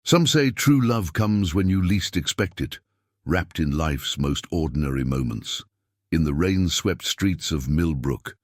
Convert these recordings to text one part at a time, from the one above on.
Some say true love comes when you least expect it, wrapped in life's most ordinary moments. In the rain-swept streets of Millbrook,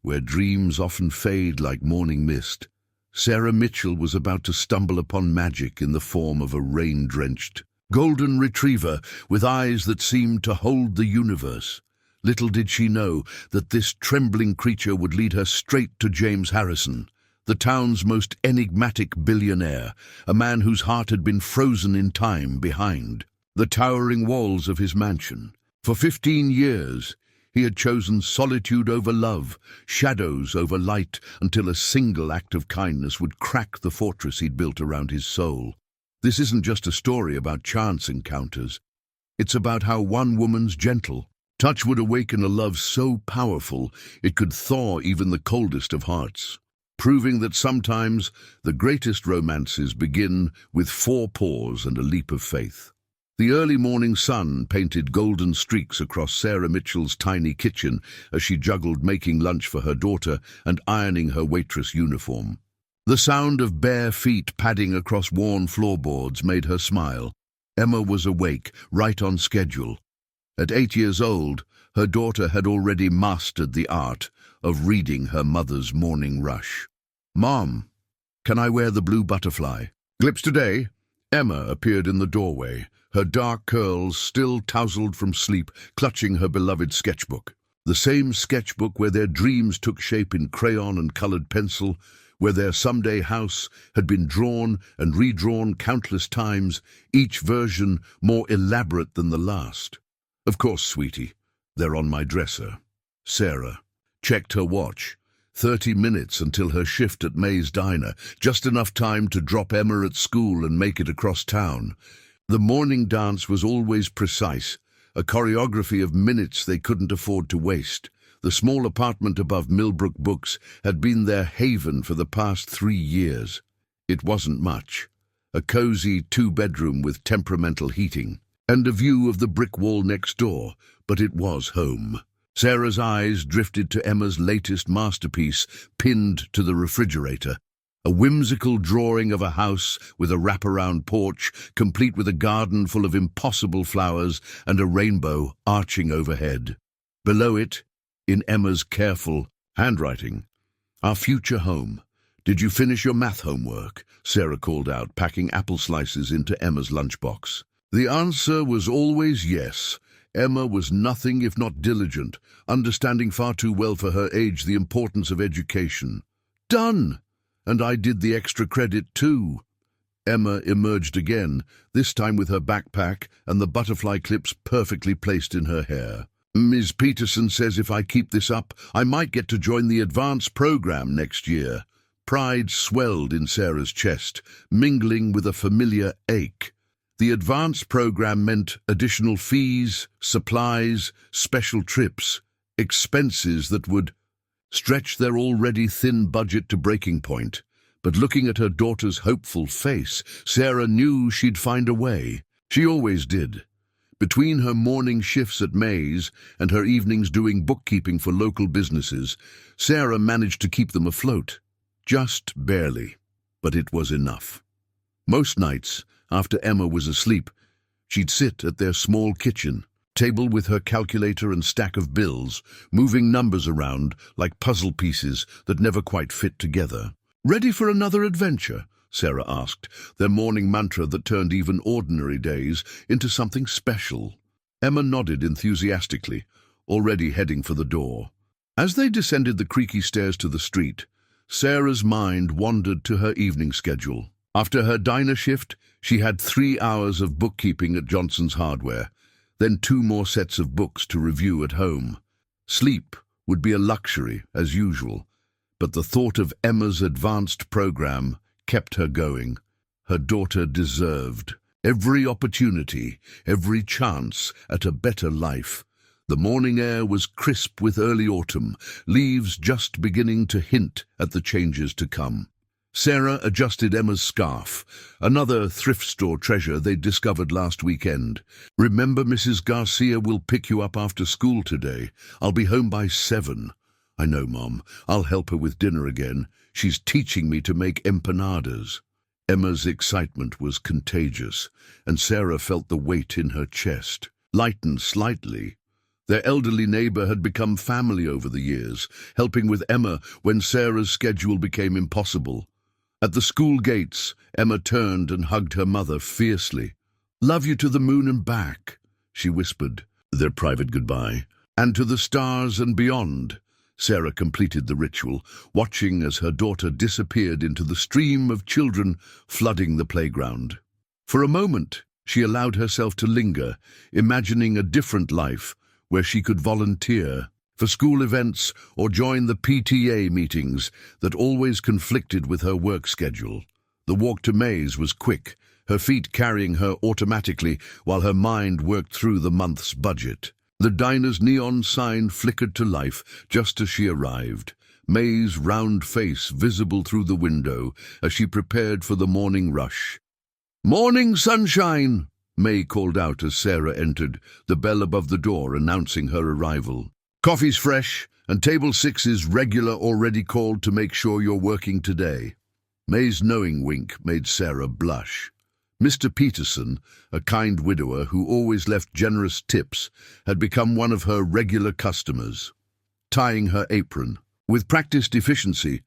where dreams often fade like morning mist, Sarah Mitchell was about to stumble upon magic in the form of a rain-drenched golden retriever with eyes that seemed to hold the universe. Little did she know that this trembling creature would lead her straight to James Harrison, the town's most enigmatic billionaire, a man whose heart had been frozen in time behind the towering walls of his mansion. For 15 years, he had chosen solitude over love, shadows over light, until a single act of kindness would crack the fortress he'd built around his soul. This isn't just a story about chance encounters. It's about how one woman's gentle touch would awaken a love so powerful it could thaw even the coldest of hearts, proving that sometimes the greatest romances begin with 4 paws and a leap of faith. The early morning sun painted golden streaks across Sarah Mitchell's tiny kitchen as she juggled making lunch for her daughter and ironing her waitress uniform. The sound of bare feet padding across worn floorboards made her smile. Emma was awake, right on schedule. At 8 years old, her daughter had already mastered the art of reading her mother's morning rush. "Mom, can I wear the blue butterfly?" "Glips today?" Emma appeared in the doorway, her dark curls still tousled from sleep, clutching her beloved sketchbook. The same sketchbook where their dreams took shape in crayon and colored pencil, where their someday house had been drawn and redrawn countless times, each version more elaborate than the last. "Of course, sweetie. They're on my dresser." Sarah checked her watch. 30 minutes until her shift at May's Diner, just enough time to drop Emma at school and make it across town. The morning dance was always precise, a choreography of minutes they couldn't afford to waste. The small apartment above Millbrook Books had been their haven for the past 3 years. It wasn't much. A cozy 2-bedroom with temperamental heating and a view of the brick wall next door, but it was home. Sarah's eyes drifted to Emma's latest masterpiece, pinned to the refrigerator. A whimsical drawing of a house with a wraparound porch, complete with a garden full of impossible flowers and a rainbow arching overhead. Below it, in Emma's careful handwriting, "Our future home. Did you finish your math homework?" Sarah called out, packing apple slices into Emma's lunchbox. The answer was always yes. Emma was nothing if not diligent, understanding far too well for her age the importance of education. "Done! And I did the extra credit too." Emma emerged again, this time with her backpack and the butterfly clips perfectly placed in her hair. "Ms. Peterson says if I keep this up, I might get to join the advanced program next year." Pride swelled in Sarah's chest, mingling with a familiar ache. The advanced program meant additional fees, supplies, special trips, expenses that would stretch their already thin budget to breaking point. But looking at her daughter's hopeful face, Sarah knew she'd find a way. She always did. Between her morning shifts at May's and her evenings doing bookkeeping for local businesses, Sarah managed to keep them afloat. Just barely, but it was enough. Most nights, after Emma was asleep, she'd sit at their small kitchen table with her calculator and stack of bills, moving numbers around like puzzle pieces that never quite fit together. "Ready for another adventure?" Sarah asked, their morning mantra that turned even ordinary days into something special. Emma nodded enthusiastically, already heading for the door. As they descended the creaky stairs to the street, Sarah's mind wandered to her evening schedule. After her diner shift, she had 3 hours of bookkeeping at Johnson's Hardware, then 2 more sets of books to review at home. Sleep would be a luxury, as usual, but the thought of Emma's advanced program kept her going. Her daughter deserved every opportunity, every chance at a better life. The morning air was crisp with early autumn, leaves just beginning to hint at the changes to come. Sarah adjusted Emma's scarf, another thrift store treasure they'd discovered last weekend. "Remember, Mrs. Garcia will pick you up after school today. I'll be home by 7. "I know, Mom. I'll help her with dinner again. She's teaching me to make empanadas." Emma's excitement was contagious, and Sarah felt the weight in her chest lighten slightly. Their elderly neighbor had become family over the years, helping with Emma when Sarah's schedule became impossible. At the school gates, Emma turned and hugged her mother fiercely. "Love you to the moon and back," she whispered, their private goodbye. "And to the stars and beyond." Sarah completed the ritual, watching as her daughter disappeared into the stream of children flooding the playground. For a moment, she allowed herself to linger, imagining a different life where she could volunteer for school events or join the PTA meetings that always conflicted with her work schedule. The walk to May's was quick, her feet carrying her automatically while her mind worked through the month's budget. The diner's neon sign flickered to life just as she arrived, May's round face visible through the window as she prepared for the morning rush. "Morning, sunshine!" May called out as Sarah entered, the bell above the door announcing her arrival. "Coffee's fresh, and table 6 is regular already called to make sure you're working today." May's knowing wink made Sarah blush. Mr. Peterson, a kind widower who always left generous tips, had become one of her regular customers. Tying her apron. With practiced efficiency,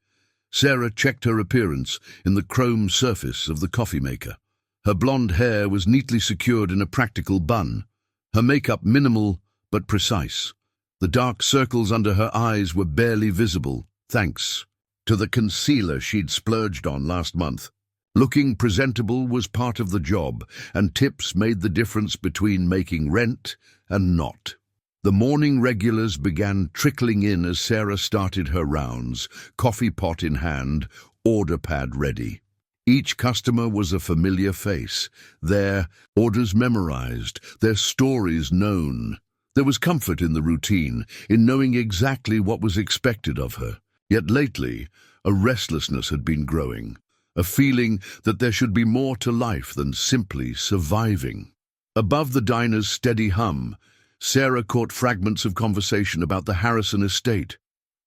Sarah checked her appearance in the chrome surface of the coffee maker. Her blonde hair was neatly secured in a practical bun, her makeup minimal but precise. The dark circles under her eyes were barely visible, thanks to the concealer she'd splurged on last month. Looking presentable was part of the job, and tips made the difference between making rent and not. The morning regulars began trickling in as Sarah started her rounds, coffee pot in hand, order pad ready. Each customer was a familiar face, their orders memorized, their stories known. There was comfort in the routine, in knowing exactly what was expected of her. Yet lately, a restlessness had been growing. A feeling that there should be more to life than simply surviving. Above the diner's steady hum, Sarah caught fragments of conversation about the Harrison estate,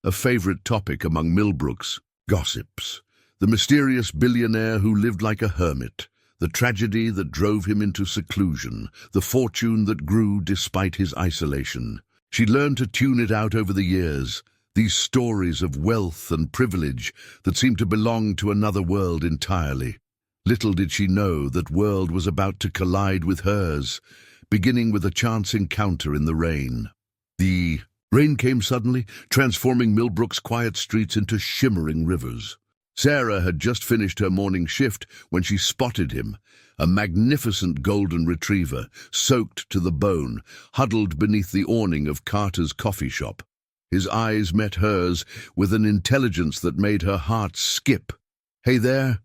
a favorite topic among Millbrooks. Gossips. The mysterious billionaire who lived like a hermit, the tragedy that drove him into seclusion, the fortune that grew despite his isolation. She learned to tune it out over the years, these stories of wealth and privilege that seemed to belong to another world entirely. Little did she know that world was about to collide with hers, beginning with a chance encounter in the rain. The rain came suddenly, transforming Millbrook's quiet streets into shimmering rivers. Sarah had just finished her morning shift when she spotted him, a magnificent golden retriever, soaked to the bone, huddled beneath the awning of Carter's coffee shop. His eyes met hers with an intelligence that made her heart skip. "Hey there."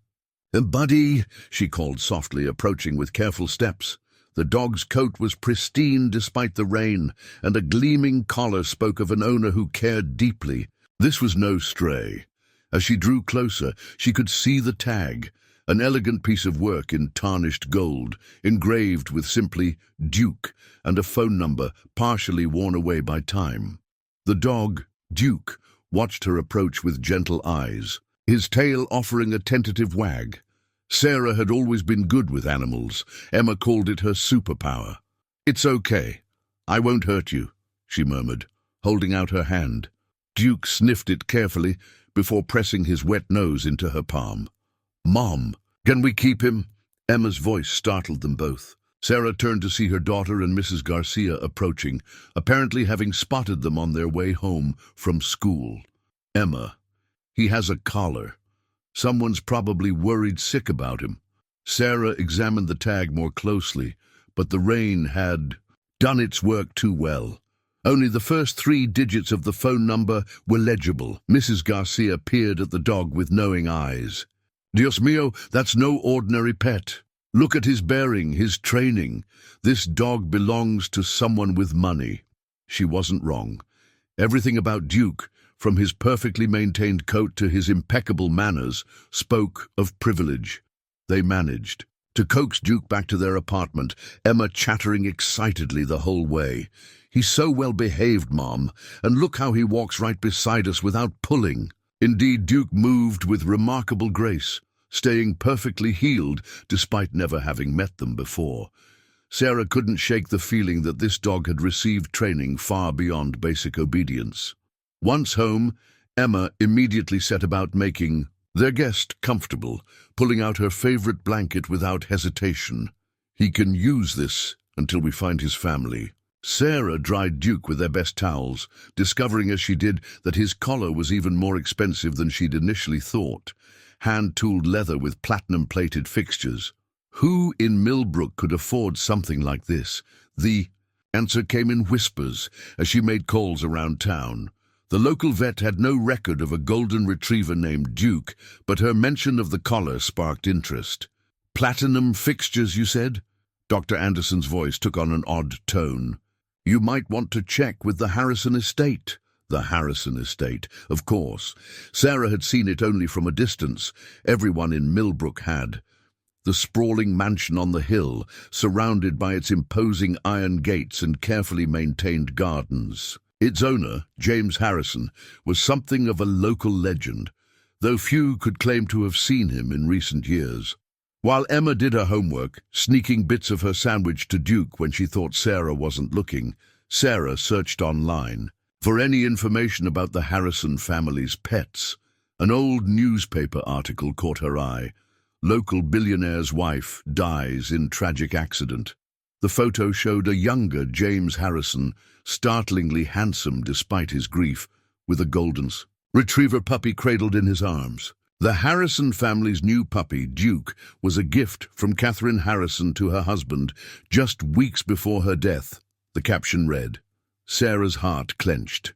"Buddy," she called softly, approaching with careful steps. The dog's coat was pristine despite the rain, and a gleaming collar spoke of an owner who cared deeply. This was no stray. As she drew closer, she could see the tag, an elegant piece of work in tarnished gold, engraved with simply Duke, and a phone number partially worn away by time. The dog, Duke, watched her approach with gentle eyes, his tail offering a tentative wag. Sarah had always been good with animals. Emma called it her superpower. "It's okay. I won't hurt you," she murmured, holding out her hand. Duke sniffed it carefully before pressing his wet nose into her palm. "Mom, can we keep him?" Emma's voice startled them both. Sarah turned to see her daughter and Mrs. Garcia approaching, apparently having spotted them on their way home from school. "Emma, he has a collar. Someone's probably worried sick about him." Sarah examined the tag more closely, but the rain had done its work too well. Only the first 3 digits of the phone number were legible. Mrs. Garcia peered at the dog with knowing eyes. "Dios mío, that's no ordinary pet. Look at his bearing, his training. This dog belongs to someone with money." She wasn't wrong. Everything about Duke, from his perfectly maintained coat to his impeccable manners, spoke of privilege. They managed to coax Duke back to their apartment, Emma chattering excitedly the whole way. "He's so well behaved, Mom, and look how he walks right beside us without pulling." Indeed, Duke moved with remarkable grace, staying perfectly healed despite never having met them before. Sarah couldn't shake the feeling that this dog had received training far beyond basic obedience. Once home, Emma immediately set about making their guest comfortable, pulling out her favorite blanket without hesitation. "He can use this until we find his family." Sarah dried Duke with their best towels, discovering as she did that his collar was even more expensive than she'd initially thought. Hand-tooled leather with platinum-plated fixtures. Who in Millbrook could afford something like this? The answer came in whispers as she made calls around town. The local vet had no record of a golden retriever named Duke, but her mention of the collar sparked interest. "Platinum fixtures, you said?" Dr. Anderson's voice took on an odd tone. "You might want to check with the Harrison estate." The Harrison estate, of course. Sarah had seen it only from a distance. Everyone in Millbrook had. The sprawling mansion on the hill, surrounded by its imposing iron gates and carefully maintained gardens. Its owner, James Harrison, was something of a local legend, though few could claim to have seen him in recent years. While Emma did her homework, sneaking bits of her sandwich to Duke when she thought Sarah wasn't looking, Sarah searched online for any information about the Harrison family's pets. An old newspaper article caught her eye. Local billionaire's wife dies in tragic accident. The photo showed a younger James Harrison, startlingly handsome despite his grief, with a golden retriever puppy cradled in his arms. The Harrison family's new puppy, Duke, was a gift from Catherine Harrison to her husband just weeks before her death. The caption read. Sarah's heart clenched.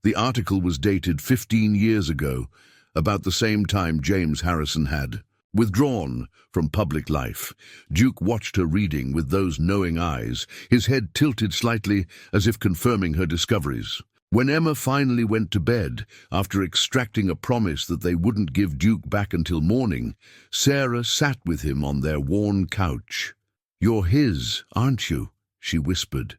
The article was dated 15 years ago, about the same time James Harrison had withdrawn from public life. Duke watched her reading with those knowing eyes, his head tilted slightly as if confirming her discoveries. When Emma finally went to bed, after extracting a promise that they wouldn't give Duke back until morning, Sarah sat with him on their worn couch. "You're his, aren't you?" she whispered.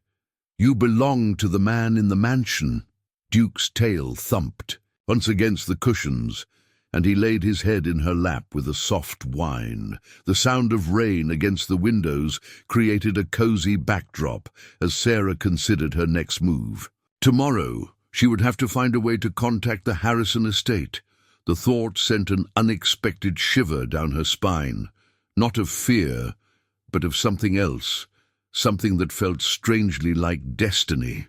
"You belong to the man in the mansion." Duke's tail thumped, once against the cushions, and he laid his head in her lap with a soft whine. The sound of rain against the windows created a cozy backdrop as Sarah considered her next move. Tomorrow, she would have to find a way to contact the Harrison estate. The thought sent an unexpected shiver down her spine, not of fear, but of something else, something that felt strangely like destiny.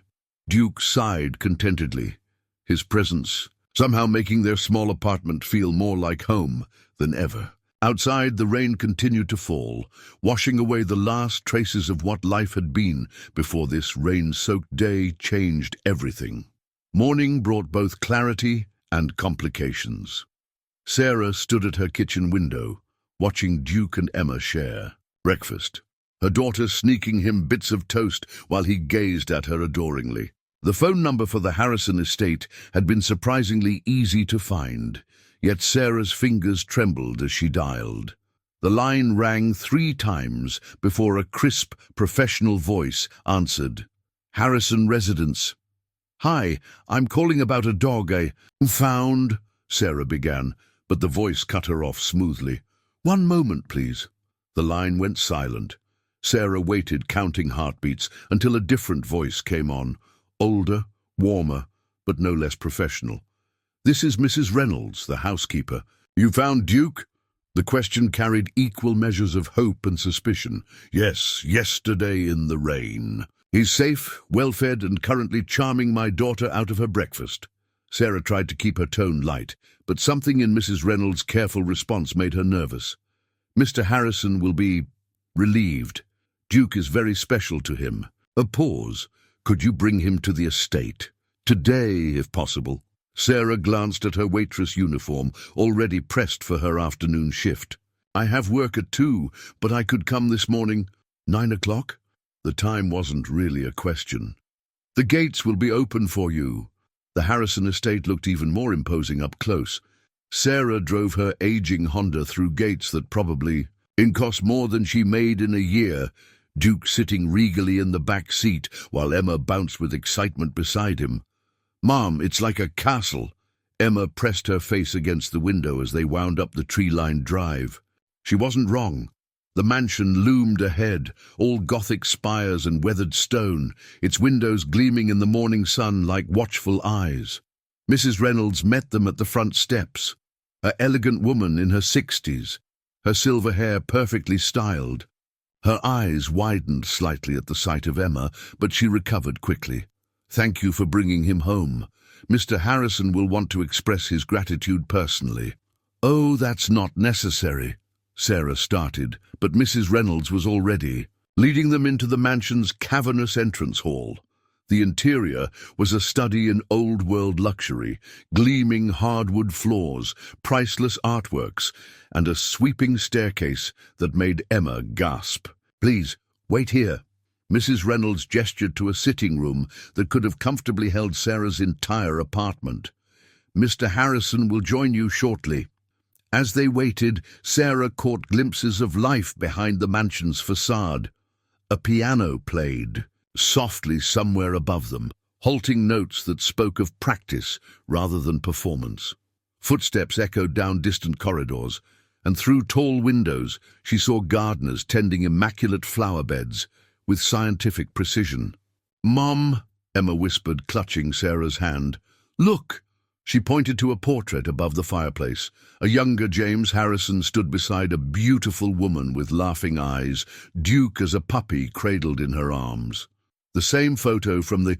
Duke sighed contentedly, his presence somehow making their small apartment feel more like home than ever. Outside, the rain continued to fall, washing away the last traces of what life had been before this rain-soaked day changed everything. Morning brought both clarity and complications. Sarah stood at her kitchen window, watching Duke and Emma share breakfast, her daughter sneaking him bits of toast while he gazed at her adoringly. The phone number for the Harrison estate had been surprisingly easy to find, yet Sarah's fingers trembled as she dialed. The line rang 3 times before a crisp, professional voice answered. "Harrison residence." "Hi, I'm calling about a dog I found," Sarah began, but the voice cut her off smoothly. "One moment, please." The line went silent. Sarah waited, counting heartbeats, until a different voice came on. Older, warmer, but no less professional. "This is Mrs. Reynolds, the housekeeper. You found Duke?" The question carried equal measures of hope and suspicion. "Yes, yesterday in the rain. He's safe, well-fed, and currently charming my daughter out of her breakfast." Sarah tried to keep her tone light, but something in Mrs. Reynolds' careful response made her nervous. "Mr. Harrison will be relieved. Duke is very special to him." A pause. "Could you bring him to the estate? Today, if possible." Sarah glanced at her waitress uniform, already pressed for her afternoon shift. "I have work at 2, but I could come this morning." 9 o'clock? The time wasn't really a question. "The gates will be open for you." The Harrison estate looked even more imposing up close. Sarah drove her aging Honda through gates that probably cost more than she made in a year, Duke sitting regally in the back seat while Emma bounced with excitement beside him. "Mom, it's like a castle." Emma pressed her face against the window as they wound up the tree-lined drive. She wasn't wrong. The mansion loomed ahead, all Gothic spires and weathered stone, its windows gleaming in the morning sun like watchful eyes. Mrs. Reynolds met them at the front steps, an elegant woman in her 60s, her silver hair perfectly styled. Her eyes widened slightly at the sight of Emma, but she recovered quickly. "Thank you for bringing him home. Mr. Harrison will want to express his gratitude personally." "Oh, that's not necessary," Sarah started, but Mrs. Reynolds was already leading them into the mansion's cavernous entrance hall. The interior was a study in old-world luxury, gleaming hardwood floors, priceless artworks, and a sweeping staircase that made Emma gasp. "Please, wait here." Mrs. Reynolds gestured to a sitting room that could have comfortably held Sarah's entire apartment. "Mr. Harrison will join you shortly." As they waited, Sarah caught glimpses of life behind the mansion's facade. A piano played softly somewhere above them, halting notes that spoke of practice rather than performance. Footsteps echoed down distant corridors, and through tall windows she saw gardeners tending immaculate flower beds with scientific precision. "Mom," Emma whispered, clutching Sarah's hand. "Look!" She pointed to a portrait above the fireplace. A younger James Harrison stood beside a beautiful woman with laughing eyes, Duke as a puppy cradled in her arms. The same photo from the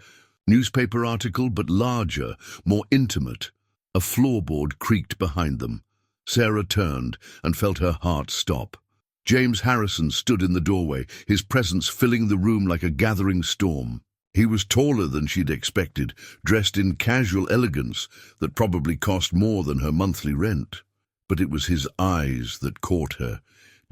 newspaper article, but larger, more intimate. A floorboard creaked behind them. Sarah turned and felt her heart stop. James Harrison stood in the doorway, his presence filling the room like a gathering storm. He was taller than she'd expected, dressed in casual elegance that probably cost more than her monthly rent. But it was his eyes that caught her,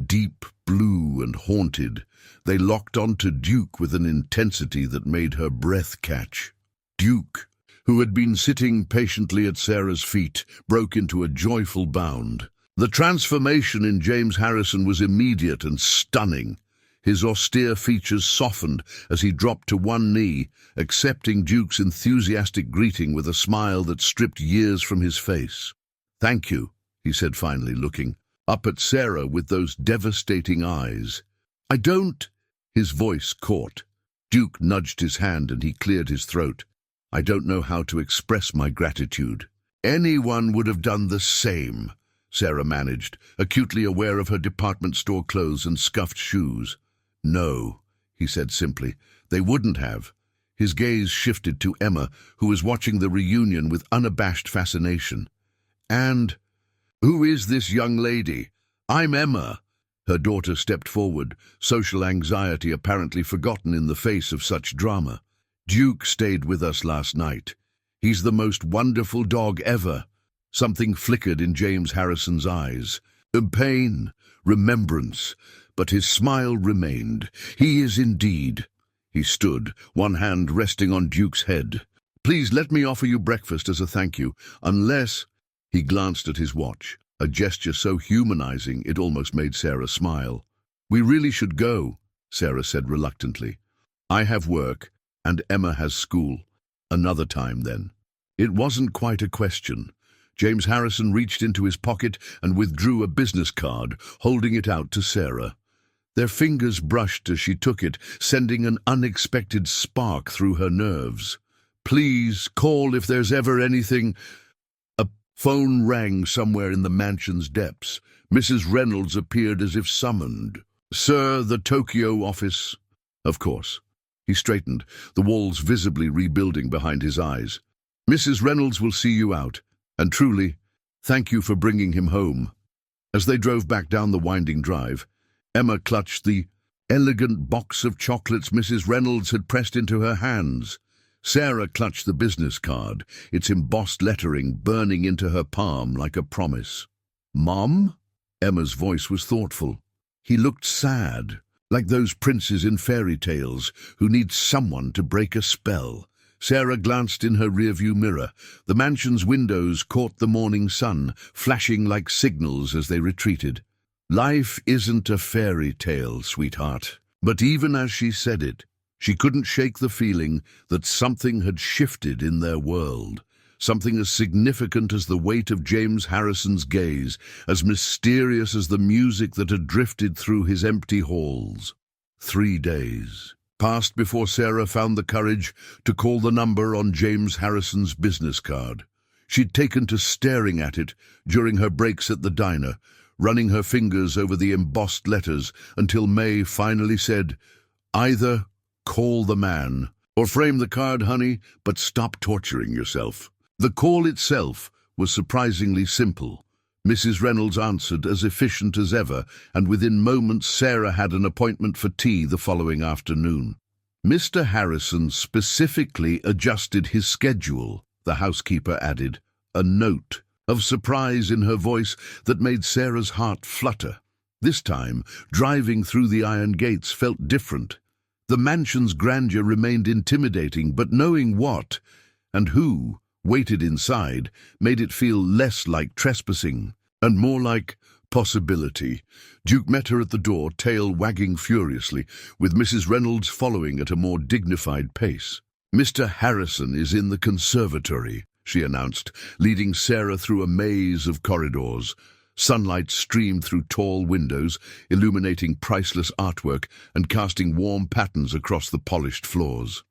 deep blue and haunted. They locked onto Duke with an intensity that made her breath catch. Duke, who had been sitting patiently at Sarah's feet, broke into a joyful bound. The transformation in James Harrison was immediate and stunning. His austere features softened as he dropped to one knee, accepting Duke's enthusiastic greeting with a smile that stripped years from his face. "Thank you," he said finally, looking up at Sarah with those devastating eyes. "I don't—" His voice caught. Duke nudged his hand and he cleared his throat. "I don't know how to express my gratitude." "Anyone would have done the same," Sarah managed, acutely aware of her department store clothes and scuffed shoes. "No," he said simply, "they wouldn't have." His gaze shifted to Emma, who was watching the reunion with unabashed fascination. "And who is this young lady?" "I'm Emma." Her daughter stepped forward, social anxiety apparently forgotten in the face of such drama. "Duke stayed with us last night. He's the most wonderful dog ever." Something flickered in James Harrison's eyes. Pain, remembrance, but his smile remained. "He is indeed." He stood, one hand resting on Duke's head. "Please let me offer you breakfast as a thank you, unless—" He glanced at his watch, a gesture so humanizing it almost made Sarah smile. "We really should go," Sarah said reluctantly. "I have work, and Emma has school. Another time, then." It wasn't quite a question. James Harrison reached into his pocket and withdrew a business card, holding it out to Sarah. Their fingers brushed as she took it, sending an unexpected spark through her nerves. "Please call if there's ever anything—" A phone rang somewhere in the mansion's depths. Mrs. Reynolds appeared as if summoned. "Sir, the Tokyo office." "Of course." He straightened, the walls visibly rebuilding behind his eyes. "Mrs. Reynolds will see you out. And truly, thank you for bringing him home." As they drove back down the winding drive, Emma clutched the elegant box of chocolates Mrs. Reynolds had pressed into her hands. Sarah clutched the business card, its embossed lettering burning into her palm like a promise. "Mom?" Emma's voice was thoughtful. He looked sad, like those princes in fairy tales who need someone to break a spell. Sarah glanced in her rearview mirror. The mansion's windows caught the morning sun, flashing like signals as they retreated. "Life isn't a fairy tale, sweetheart." But even as she said it, she couldn't shake the feeling that something had shifted in their world. something as significant as the weight of James Harrison's gaze, as mysterious as the music that had drifted through his empty halls. 3 days passed before Sarah found the courage to call the number on James Harrison's business card. She'd taken to staring at it during her breaks at the diner, running her fingers over the embossed letters until May finally said, "Either call the man or frame the card, honey, but stop torturing yourself." The call itself was surprisingly simple. Mrs. Reynolds answered as efficient as ever, and within moments Sarah had an appointment for tea the following afternoon. Mr. Harrison specifically adjusted his schedule, the housekeeper added, a note of surprise in her voice that made Sarah's heart flutter. This time, driving through the iron gates felt different. The mansion's grandeur remained intimidating, but knowing what and who waited inside made it feel less like trespassing and more like possibility. Duke met her at the door, tail wagging furiously, with Mrs. Reynolds following at a more dignified pace. "Mr. Harrison is in the conservatory," she announced, leading Sarah through a maze of corridors. Sunlight streamed through tall windows, illuminating priceless artwork and casting warm patterns across the polished floors.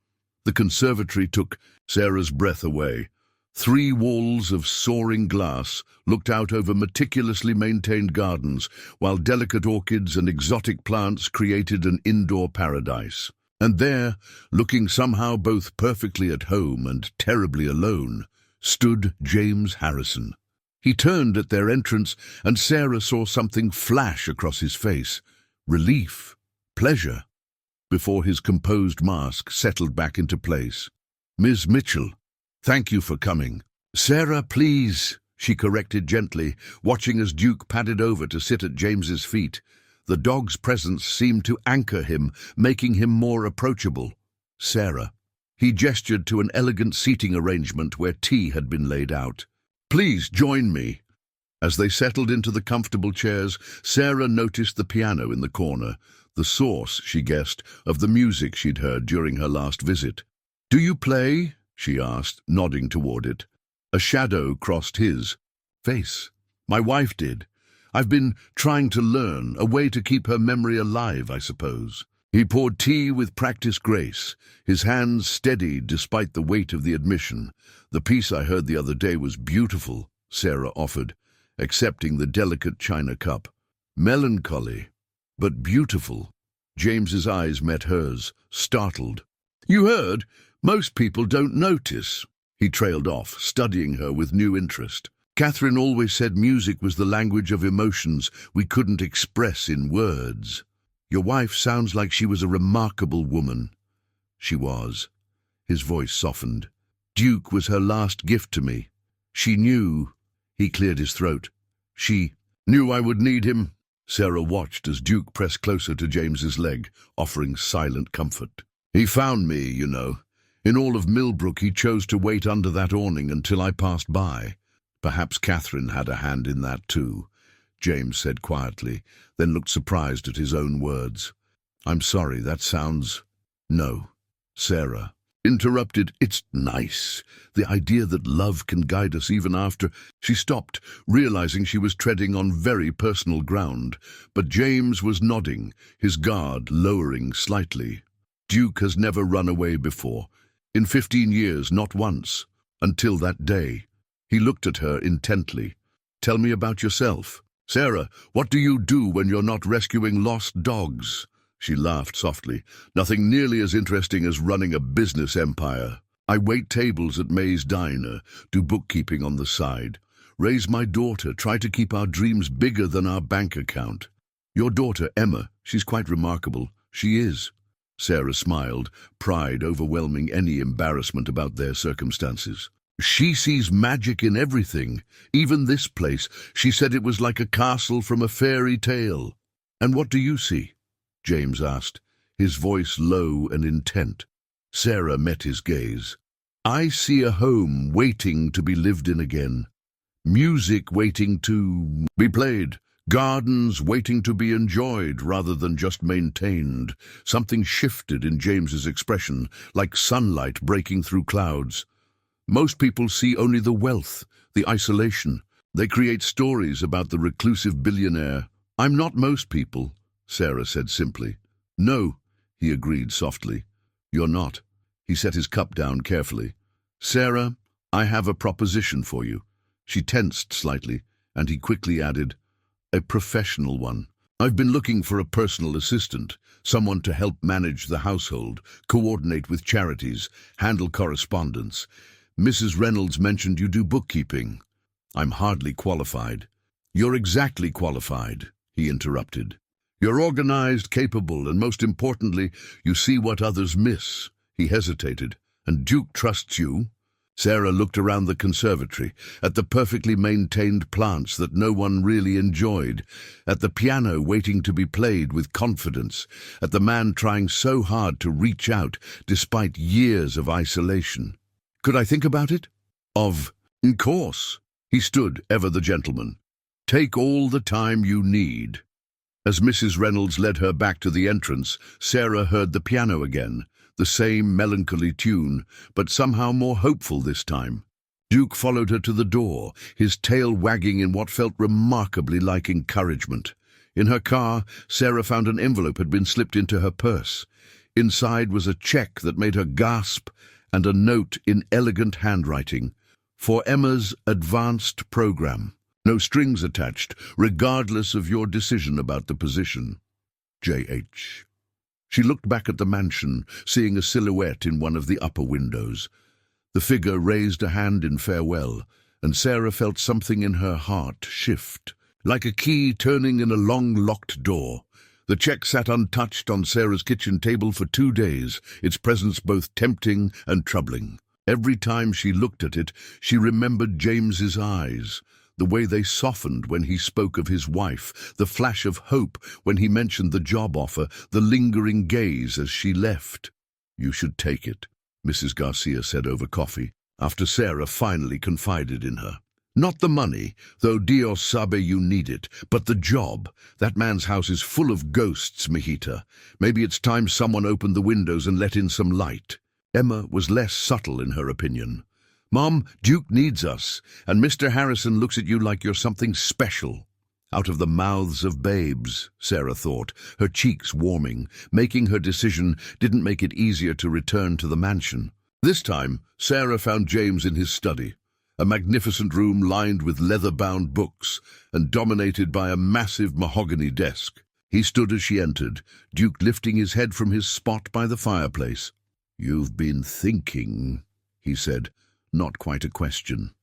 The conservatory took Sarah's breath away. 3 walls of soaring glass looked out over meticulously maintained gardens, while delicate orchids and exotic plants created an indoor paradise. And there, looking somehow both perfectly at home and terribly alone, stood James Harrison. He turned at their entrance, and Sarah saw something flash across his face. Relief, pleasure, before his composed mask settled back into place. "Ms. Mitchell, thank you for coming." "Sarah, please," she corrected gently, watching as Duke padded over to sit at James's feet. The dog's presence seemed to anchor him, making him more approachable. "Sarah." He gestured to an elegant seating arrangement where tea had been laid out. "Please join me." As they settled into the comfortable chairs, Sarah noticed the piano in the corner, the source, she guessed, of the music she'd heard during her last visit. "Do you play?" she asked, nodding toward it. A shadow crossed his face. "My wife did. I've been trying to learn, a way to keep her memory alive, I suppose." He poured tea with practiced grace, his hands steady despite the weight of the admission. "The piece I heard the other day was beautiful," Sarah offered, accepting the delicate china cup. "Melancholy, but beautiful." James's eyes met hers, startled. "You heard? Most people don't notice." He trailed off, studying her with new interest. "Catherine always said music was the language of emotions we couldn't express in words. Your wife sounds like she was a remarkable woman." "She was." His voice softened. "Duke was her last gift to me. She knew." He cleared his throat. "She knew I would need him." Sarah watched as Duke pressed closer to James's leg, offering silent comfort. "He found me, you know. In all of Millbrook he chose to wait under that awning until I passed by. Perhaps Catherine had a hand in that too," James said quietly, then looked surprised at his own words. "I'm sorry, that sounds—" "No," Sarah interrupted. "It's nice, the idea that love can guide us even after—" She stopped, realizing she was treading on very personal ground, but James was nodding, his guard lowering slightly. "Duke has never run away before. In 15 years, not once. Until that day." He looked at her intently. "Tell me about yourself. Sarah, what do you do when you're not rescuing lost dogs?" She laughed softly. "Nothing nearly as interesting as running a business empire. I wait tables at May's Diner, do bookkeeping on the side, raise my daughter, try to keep our dreams bigger than our bank account. Your daughter, Emma, she's quite remarkable." "She is." Sarah smiled, pride overwhelming any embarrassment about their circumstances. "She sees magic in everything, even this place. She said it was like a castle from a fairy tale." "And what do you see?" James asked, his voice low and intent. Sarah met his gaze. "I see a home waiting to be lived in again. Music waiting to be played. Gardens waiting to be enjoyed rather than just maintained." Something shifted in James's expression, like sunlight breaking through clouds. Most people see only the wealth, the isolation. They create stories about the reclusive billionaire. I'm not most people, Sarah said simply. No, he agreed softly. You're not. He set his cup down carefully. Sarah, I have a proposition for you. She tensed slightly, and he quickly added, a professional one. I've been looking for a personal assistant, someone to help manage the household, coordinate with charities, handle correspondence. Mrs. Reynolds mentioned you do bookkeeping. I'm hardly qualified. You're exactly qualified, he interrupted. You're organized, capable, and most importantly, you see what others miss. He hesitated. And Duke trusts you? Sarah looked around the conservatory, at the perfectly maintained plants that no one really enjoyed, at the piano waiting to be played with confidence, at the man trying so hard to reach out despite years of isolation. Could I think about it? In course. He stood, ever the gentleman. Take all the time you need. As Mrs. Reynolds led her back to the entrance, Sarah heard the piano again, the same melancholy tune, but somehow more hopeful this time. Duke followed her to the door, his tail wagging in what felt remarkably like encouragement. In her car, Sarah found an envelope had been slipped into her purse. Inside was a check that made her gasp and a note in elegant handwriting. For Emma's advanced program. No strings attached, regardless of your decision about the position. J.H. She looked back at the mansion, seeing a silhouette in one of the upper windows. The figure raised a hand in farewell, and Sarah felt something in her heart shift, like a key turning in a long-locked door. The check sat untouched on Sarah's kitchen table for 2 days, its presence both tempting and troubling. Every time she looked at it, she remembered James's eyes, the way they softened when he spoke of his wife, the flash of hope when he mentioned the job offer, the lingering gaze as she left. You should take it, Mrs. Garcia said over coffee, after Sarah finally confided in her. Not the money, though Dios sabe you need it, but the job. That man's house is full of ghosts, Mijita. Maybe it's time someone opened the windows and let in some light. Emma was less subtle in her opinion. Mom, Duke needs us, and Mr. Harrison looks at you like you're something special. Out of the mouths of babes, Sarah thought, her cheeks warming. Making her decision didn't make it easier to return to the mansion. This time, Sarah found James in his study, a magnificent room lined with leather-bound books and dominated by a massive mahogany desk. He stood as she entered, Duke lifting his head from his spot by the fireplace. You've been thinking, he said. Not quite a question.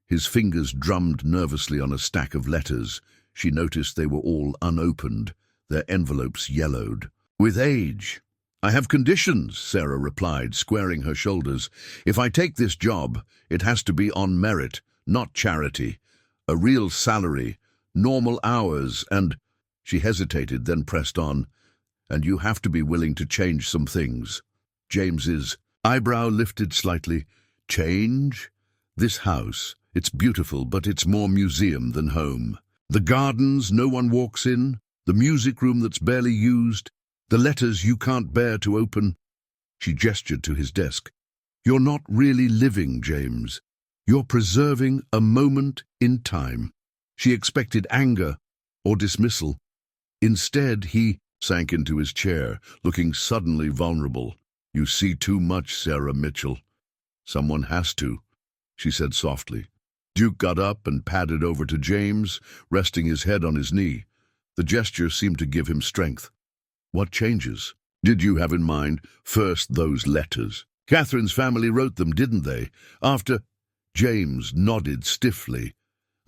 His fingers drummed nervously on a stack of letters. She noticed they were all unopened, their envelopes yellowed. With age. I have conditions, Sarah replied, squaring her shoulders. If I take this job, it has to be on merit, not charity. A real salary, normal hours, and... She hesitated, then pressed on. And you have to be willing to change some things. James's eyebrow lifted slightly. Change? This house, it's beautiful, but it's more museum than home. The gardens no one walks in, the music room that's barely used, the letters you can't bear to open. She gestured to his desk. You're not really living, James. You're preserving a moment in time. She expected anger or dismissal. Instead, he sank into his chair, looking suddenly vulnerable. You see too much, Sarah Mitchell. Someone has to, she said softly. Duke got up and padded over to James, resting his head on his knee. The gesture seemed to give him strength. What changes did you have in mind? First, those letters. Catherine's family wrote them, didn't they? After... James nodded stiffly.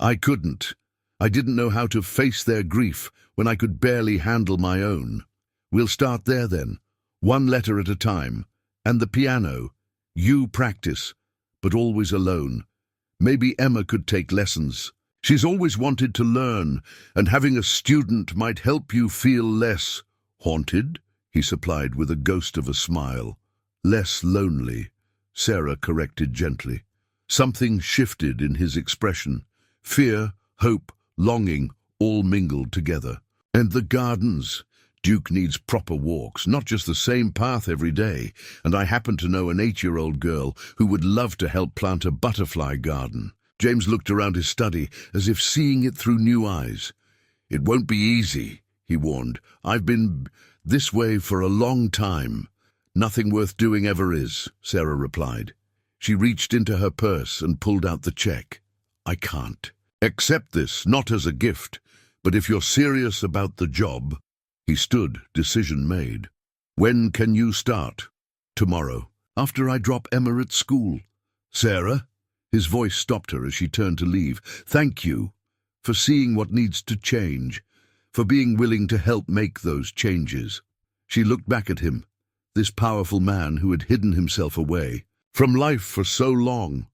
I couldn't. I didn't know how to face their grief when I could barely handle my own. We'll start there then. One letter at a time. And the piano. You practice, but always alone. Maybe Emma could take lessons. She's always wanted to learn, and having a student might help you feel less haunted, he supplied with a ghost of a smile. Less lonely, Sarah corrected gently. Something shifted in his expression. Fear, hope, longing, all mingled together. And the gardens. Duke needs proper walks, not just the same path every day, and I happen to know an 8-year-old girl who would love to help plant a butterfly garden. James looked around his study as if seeing it through new eyes. It won't be easy, he warned. I've been this way for a long time. Nothing worth doing ever is, Sarah replied. She reached into her purse and pulled out the check. I can't. Accept this, not as a gift, but if you're serious about the job. He stood, decision made. When can you start? Tomorrow, after I drop Emma at school. Sarah? His voice stopped her as she turned to leave. Thank you for seeing what needs to change, for being willing to help make those changes. She looked back at him, this powerful man who had hidden himself away from life for so long.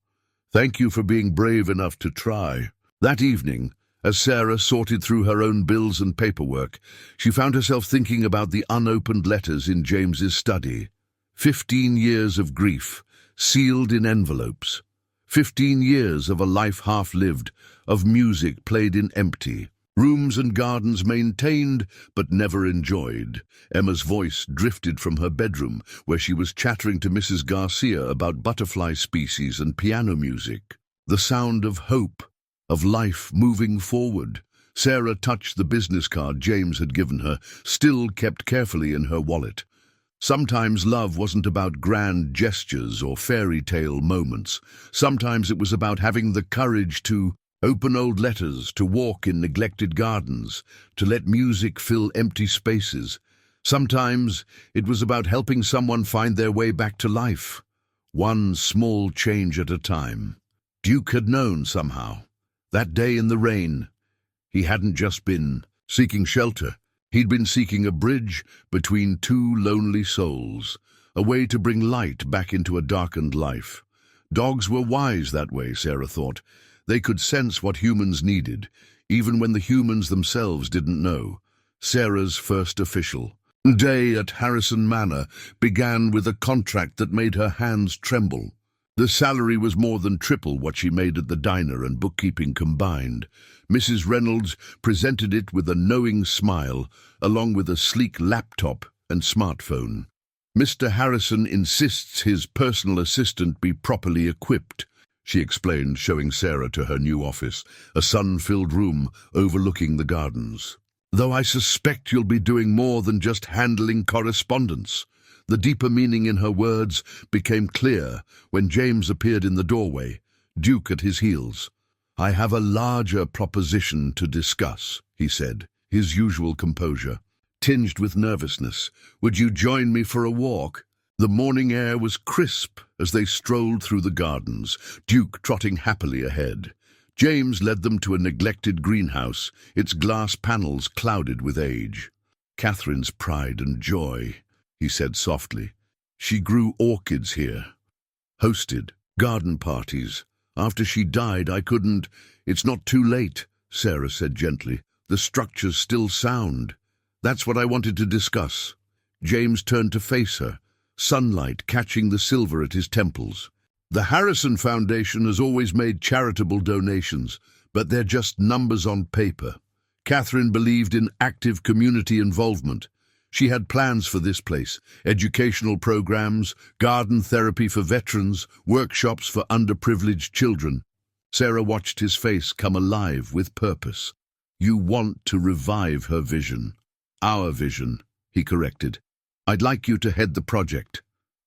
Thank you for being brave enough to try. That evening, as Sarah sorted through her own bills and paperwork, she found herself thinking about the unopened letters in James's study. 15 years of grief, sealed in envelopes. 15 years of a life half-lived, of music played in empty. Rooms and gardens maintained, but never enjoyed. Emma's voice drifted from her bedroom, where she was chattering to Mrs. Garcia about butterfly species and piano music. The sound of hope, of life moving forward. Sarah touched the business card James had given her, still kept carefully in her wallet. Sometimes love wasn't about grand gestures or fairy tale moments. Sometimes it was about having the courage to open old letters, to walk in neglected gardens, to let music fill empty spaces. Sometimes it was about helping someone find their way back to life, one small change at a time. Duke had known somehow. That day in the rain, he hadn't just been seeking shelter. He'd been seeking a bridge between two lonely souls, a way to bring light back into a darkened life. Dogs were wise that way, Sarah thought. They could sense what humans needed, even when the humans themselves didn't know. Sarah's first official day at Harrison Manor began with a contract that made her hands tremble. The salary was more than triple what she made at the diner and bookkeeping combined. Mrs. Reynolds presented it with a knowing smile, along with a sleek laptop and smartphone. Mr. Harrison insists his personal assistant be properly equipped, she explained, showing Sarah to her new office, a sun-filled room overlooking the gardens. Though I suspect you'll be doing more than just handling correspondence. The deeper meaning in her words became clear when James appeared in the doorway, Duke at his heels. I have a larger proposition to discuss, he said, his usual composure, tinged with nervousness. Would you join me for a walk? The morning air was crisp as they strolled through the gardens, Duke trotting happily ahead. James led them to a neglected greenhouse, its glass panels clouded with age. Catherine's pride and joy, he said softly. She grew orchids here. Hosted garden parties. After she died, I couldn't. It's not too late, Sarah said gently. The structure's still sound. That's what I wanted to discuss. James turned to face her, sunlight catching the silver at his temples. The Harrison Foundation has always made charitable donations, but they're just numbers on paper. Catherine believed in active community involvement. She had plans for this place, educational programs, garden therapy for veterans, workshops for underprivileged children. Sarah watched his face come alive with purpose. You want to revive her vision. Our vision, he corrected. I'd like you to head the project.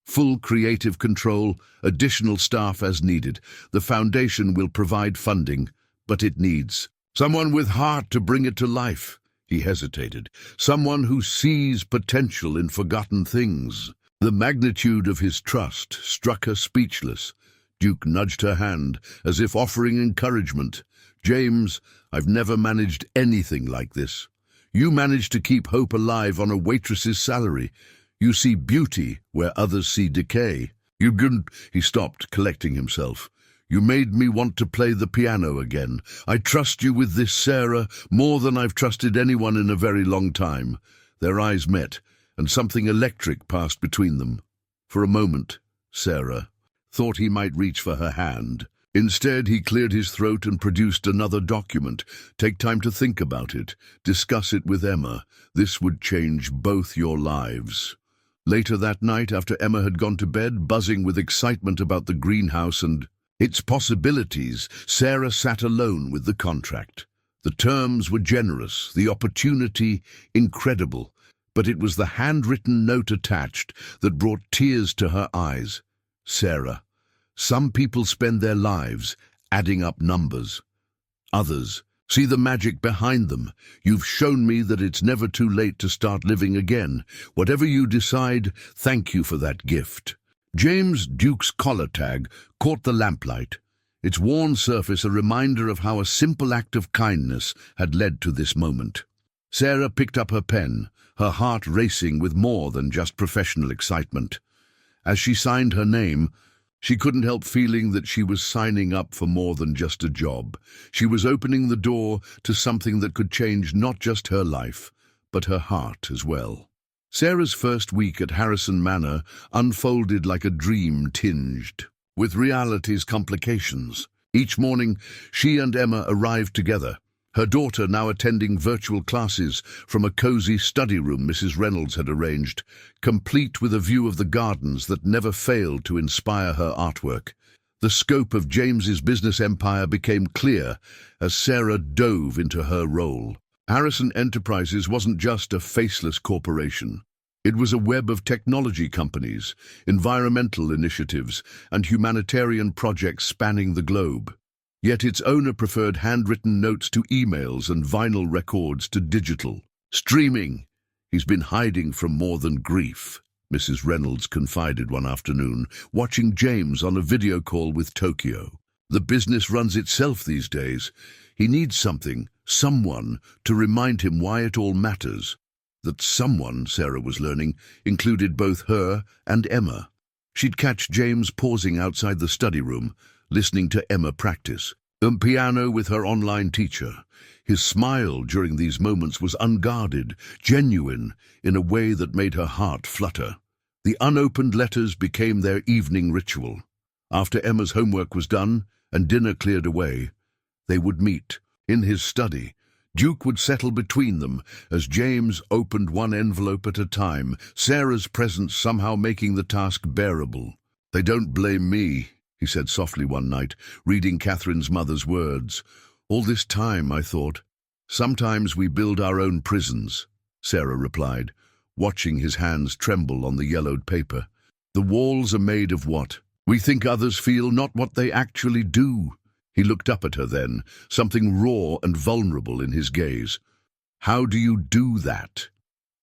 Full creative control, additional staff as needed. The foundation will provide funding, but it needs someone with heart to bring it to life. He hesitated. Someone who sees potential in forgotten things. The magnitude of his trust struck her speechless. Duke nudged her hand, as if offering encouragement. James, I've never managed anything like this. You managed to keep hope alive on a waitress's salary. You see beauty where others see decay. He stopped, collecting himself. You made me want to play the piano again. I trust you with this, Sarah, more than I've trusted anyone in a very long time. Their eyes met, and something electric passed between them. For a moment, Sarah thought he might reach for her hand, Instead, he cleared his throat and produced another document. Take time to think about it. Discuss it with Emma. This would change both your lives. Later that night, after Emma had gone to bed, buzzing with excitement about the greenhouse and its possibilities, Sarah sat alone with the contract. The terms were generous, the opportunity incredible, but it was the handwritten note attached that brought tears to her eyes. Sarah, some people spend their lives adding up numbers. Others see the magic behind them. You've shown me that it's never too late to start living again. Whatever you decide, thank you for that gift. James Duke's collar tag caught the lamplight, its worn surface a reminder of how a simple act of kindness had led to this moment. Sarah picked up her pen, her heart racing with more than just professional excitement. As she signed her name, she couldn't help feeling that she was signing up for more than just a job. She was opening the door to something that could change not just her life, but her heart as well. Sarah's first week at Harrison Manor unfolded like a dream tinged with reality's complications. Each morning, she and Emma arrived together, her daughter now attending virtual classes from a cozy study room Mrs. Reynolds had arranged, complete with a view of the gardens that never failed to inspire her artwork. The scope of James's business empire became clear as Sarah dove into her role. Harrison Enterprises wasn't just a faceless corporation. It was a web of technology companies, environmental initiatives, and humanitarian projects spanning the globe. Yet its owner preferred handwritten notes to emails and vinyl records to digital. Streaming. He's been hiding from more than grief, Mrs. Reynolds confided one afternoon, watching James on a video call with Tokyo. The business runs itself these days. He needs something, someone, to remind him why it all matters. That someone, Sarah was learning, included both her and Emma. She'd catch James pausing outside the study room, listening to Emma practice. On piano with her online teacher. His smile during these moments was unguarded, genuine, in a way that made her heart flutter. The unopened letters became their evening ritual. After Emma's homework was done and dinner cleared away, they would meet. In his study, Duke would settle between them as James opened one envelope at a time, Sarah's presence somehow making the task bearable. "They don't blame me," he said softly one night, reading Catherine's mother's words. "All this time, I thought, sometimes we build our own prisons," Sarah replied, watching his hands tremble on the yellowed paper. "The walls are made of what we think others feel, not what they actually do." He looked up at her then, something raw and vulnerable in his gaze. "How do you do that?"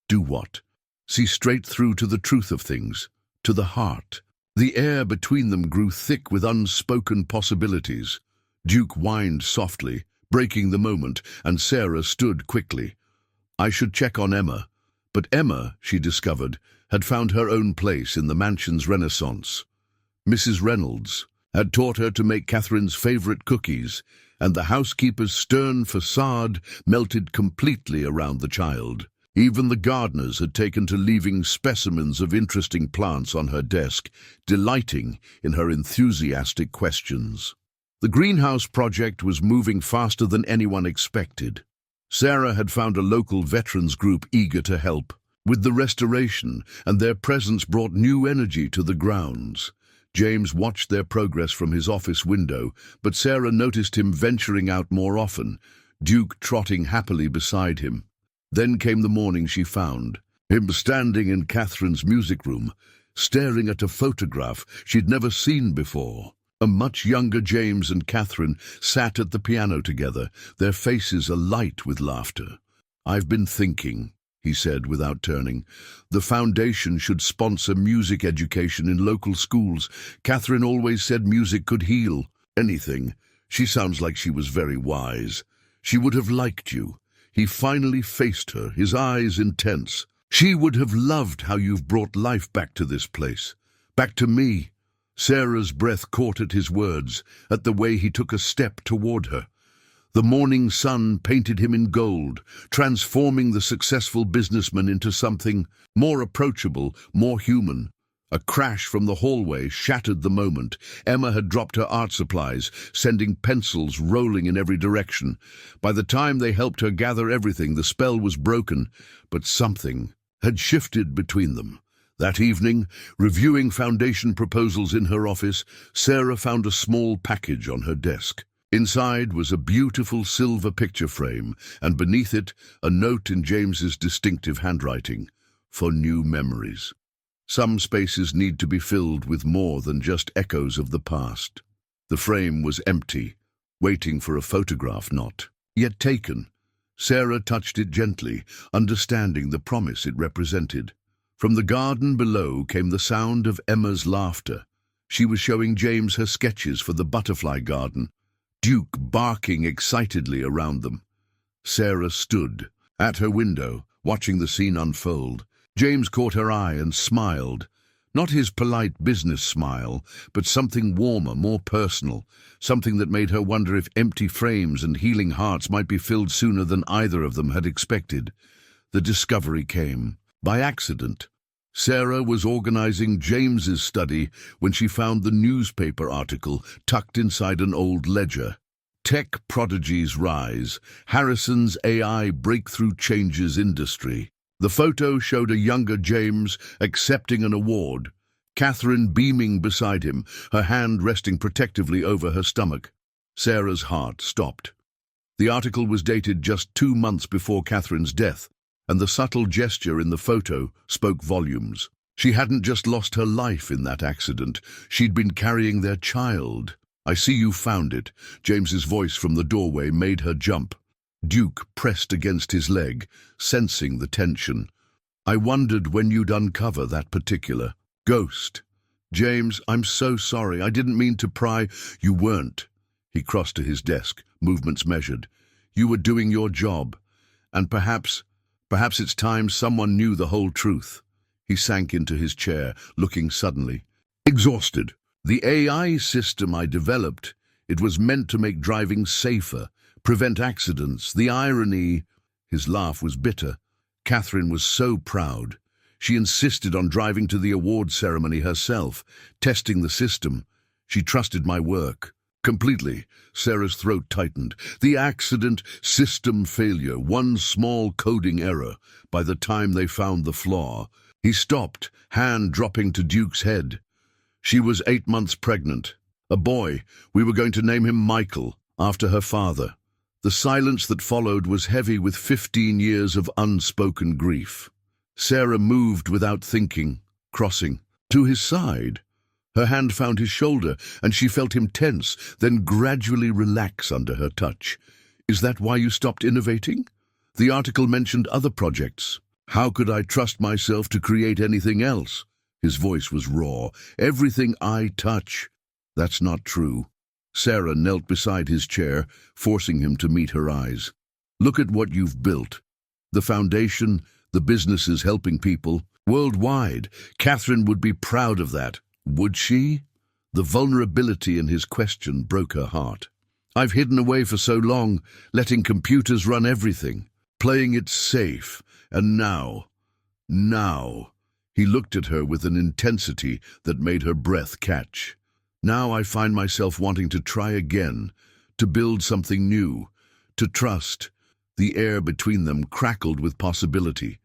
"Do what?" "See straight through to the truth of things, to the heart." The air between them grew thick with unspoken possibilities. Duke whined softly, breaking the moment, and Sarah stood quickly. I should check on Emma. But Emma, she discovered, had found her own place in the mansion's renaissance. Mrs. Reynolds had taught her to make Catherine's favorite cookies, and the housekeeper's stern facade melted completely around the child. Even the gardeners had taken to leaving specimens of interesting plants on her desk, delighting in her enthusiastic questions. The greenhouse project was moving faster than anyone expected. Sarah had found a local veterans group eager to help with the restoration, and their presence brought new energy to the grounds. James watched their progress from his office window, but Sarah noticed him venturing out more often, Duke trotting happily beside him. Then came the morning she found him standing in Catherine's music room, staring at a photograph she'd never seen before. A much younger James and Catherine sat at the piano together, their faces alight with laughter. "I've been thinking," he said without turning. "The foundation should sponsor music education in local schools. Catherine always said music could heal anything. She sounds like she was very wise. She would have liked you." He finally faced her, his eyes intense. "She would have loved how you've brought life back to this place. Back to me." Sarah's breath caught at his words, at the way he took a step toward her. The morning sun painted him in gold, transforming the successful businessman into something more approachable, more human. A crash from the hallway shattered the moment. Emma had dropped her art supplies, sending pencils rolling in every direction. By the time they helped her gather everything, the spell was broken, but something had shifted between them. That evening, reviewing foundation proposals in her office, Sarah found a small package on her desk. Inside was a beautiful silver picture frame, and beneath it, a note in James's distinctive handwriting: "For new memories." Some spaces need to be filled with more than just echoes of the past. The frame was empty, waiting for a photograph not yet taken. Sarah touched it gently, understanding the promise it represented. From the garden below came the sound of Emma's laughter. She was showing James her sketches for the butterfly garden, Duke barking excitedly around them. Sarah stood at her window, watching the scene unfold. James caught her eye and smiled. Not his polite business smile, but something warmer, more personal, something that made her wonder if empty frames and healing hearts might be filled sooner than either of them had expected. The discovery came by accident. Sarah was organizing James's study when she found the newspaper article tucked inside an old ledger. Tech prodigies rise. Harrison's AI breakthrough changes industry. The photo showed a younger James accepting an award, Catherine beaming beside him, her hand resting protectively over her stomach. Sarah's heart stopped. The article was dated just 2 months before Catherine's death, and the subtle gesture in the photo spoke volumes. She hadn't just lost her life in that accident, she'd been carrying their child. "I see you found it." James's voice from the doorway made her jump. Duke pressed against his leg, sensing the tension. "I wondered when you'd uncover that particular ghost." "James, I'm so sorry. I didn't mean to pry." "You weren't." He crossed to his desk, movements measured. "You were doing your job. And perhaps it's time someone knew the whole truth." He sank into his chair, looking suddenly exhausted. "The AI system I developed, it was meant to make driving safer, prevent accidents. The irony..." His laugh was bitter. Catherine was so proud. She insisted on driving to the award ceremony herself, testing the system. She trusted my work. Completely. Sarah's throat tightened. The accident, system failure, one small coding error. By the time they found the flaw, he stopped, hand dropping to Duke's head. "She was 8 months pregnant. A boy. We were going to name him Michael, after her father." The silence that followed was heavy with 15 years of unspoken grief. Sarah moved without thinking, crossing to his side. Her hand found his shoulder, and she felt him tense, then gradually relax under her touch. "Is that why you stopped innovating?" The article mentioned other projects. "How could I trust myself to create anything else?" His voice was raw. "Everything I touch." "That's not true." Sarah knelt beside his chair, forcing him to meet her eyes. "Look at what you've built. The foundation, the businesses helping people, worldwide. Catherine would be proud of that. Would she?" The vulnerability in his question broke her heart. "I've hidden away for so long, letting computers run everything, playing it safe, and now. He looked at her with an intensity that made her breath catch. "Now I find myself wanting to try again, to build something new, to trust." The air between them crackled with possibility.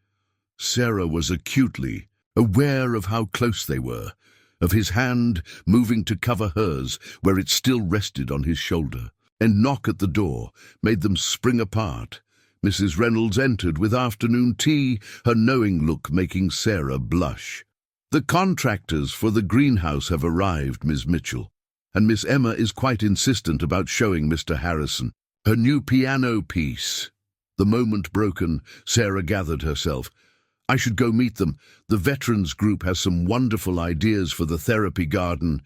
Sarah was acutely aware of how close they were, of his hand moving to cover hers where it still rested on his shoulder. A knock at the door made them spring apart. Mrs. Reynolds entered with afternoon tea, her knowing look making Sarah blush. "The contractors for the greenhouse have arrived, Miss Mitchell, and Miss Emma is quite insistent about showing Mr. Harrison her new piano piece." The moment broken, Sarah gathered herself. "I should go meet them. The veterans group has some wonderful ideas for the therapy garden."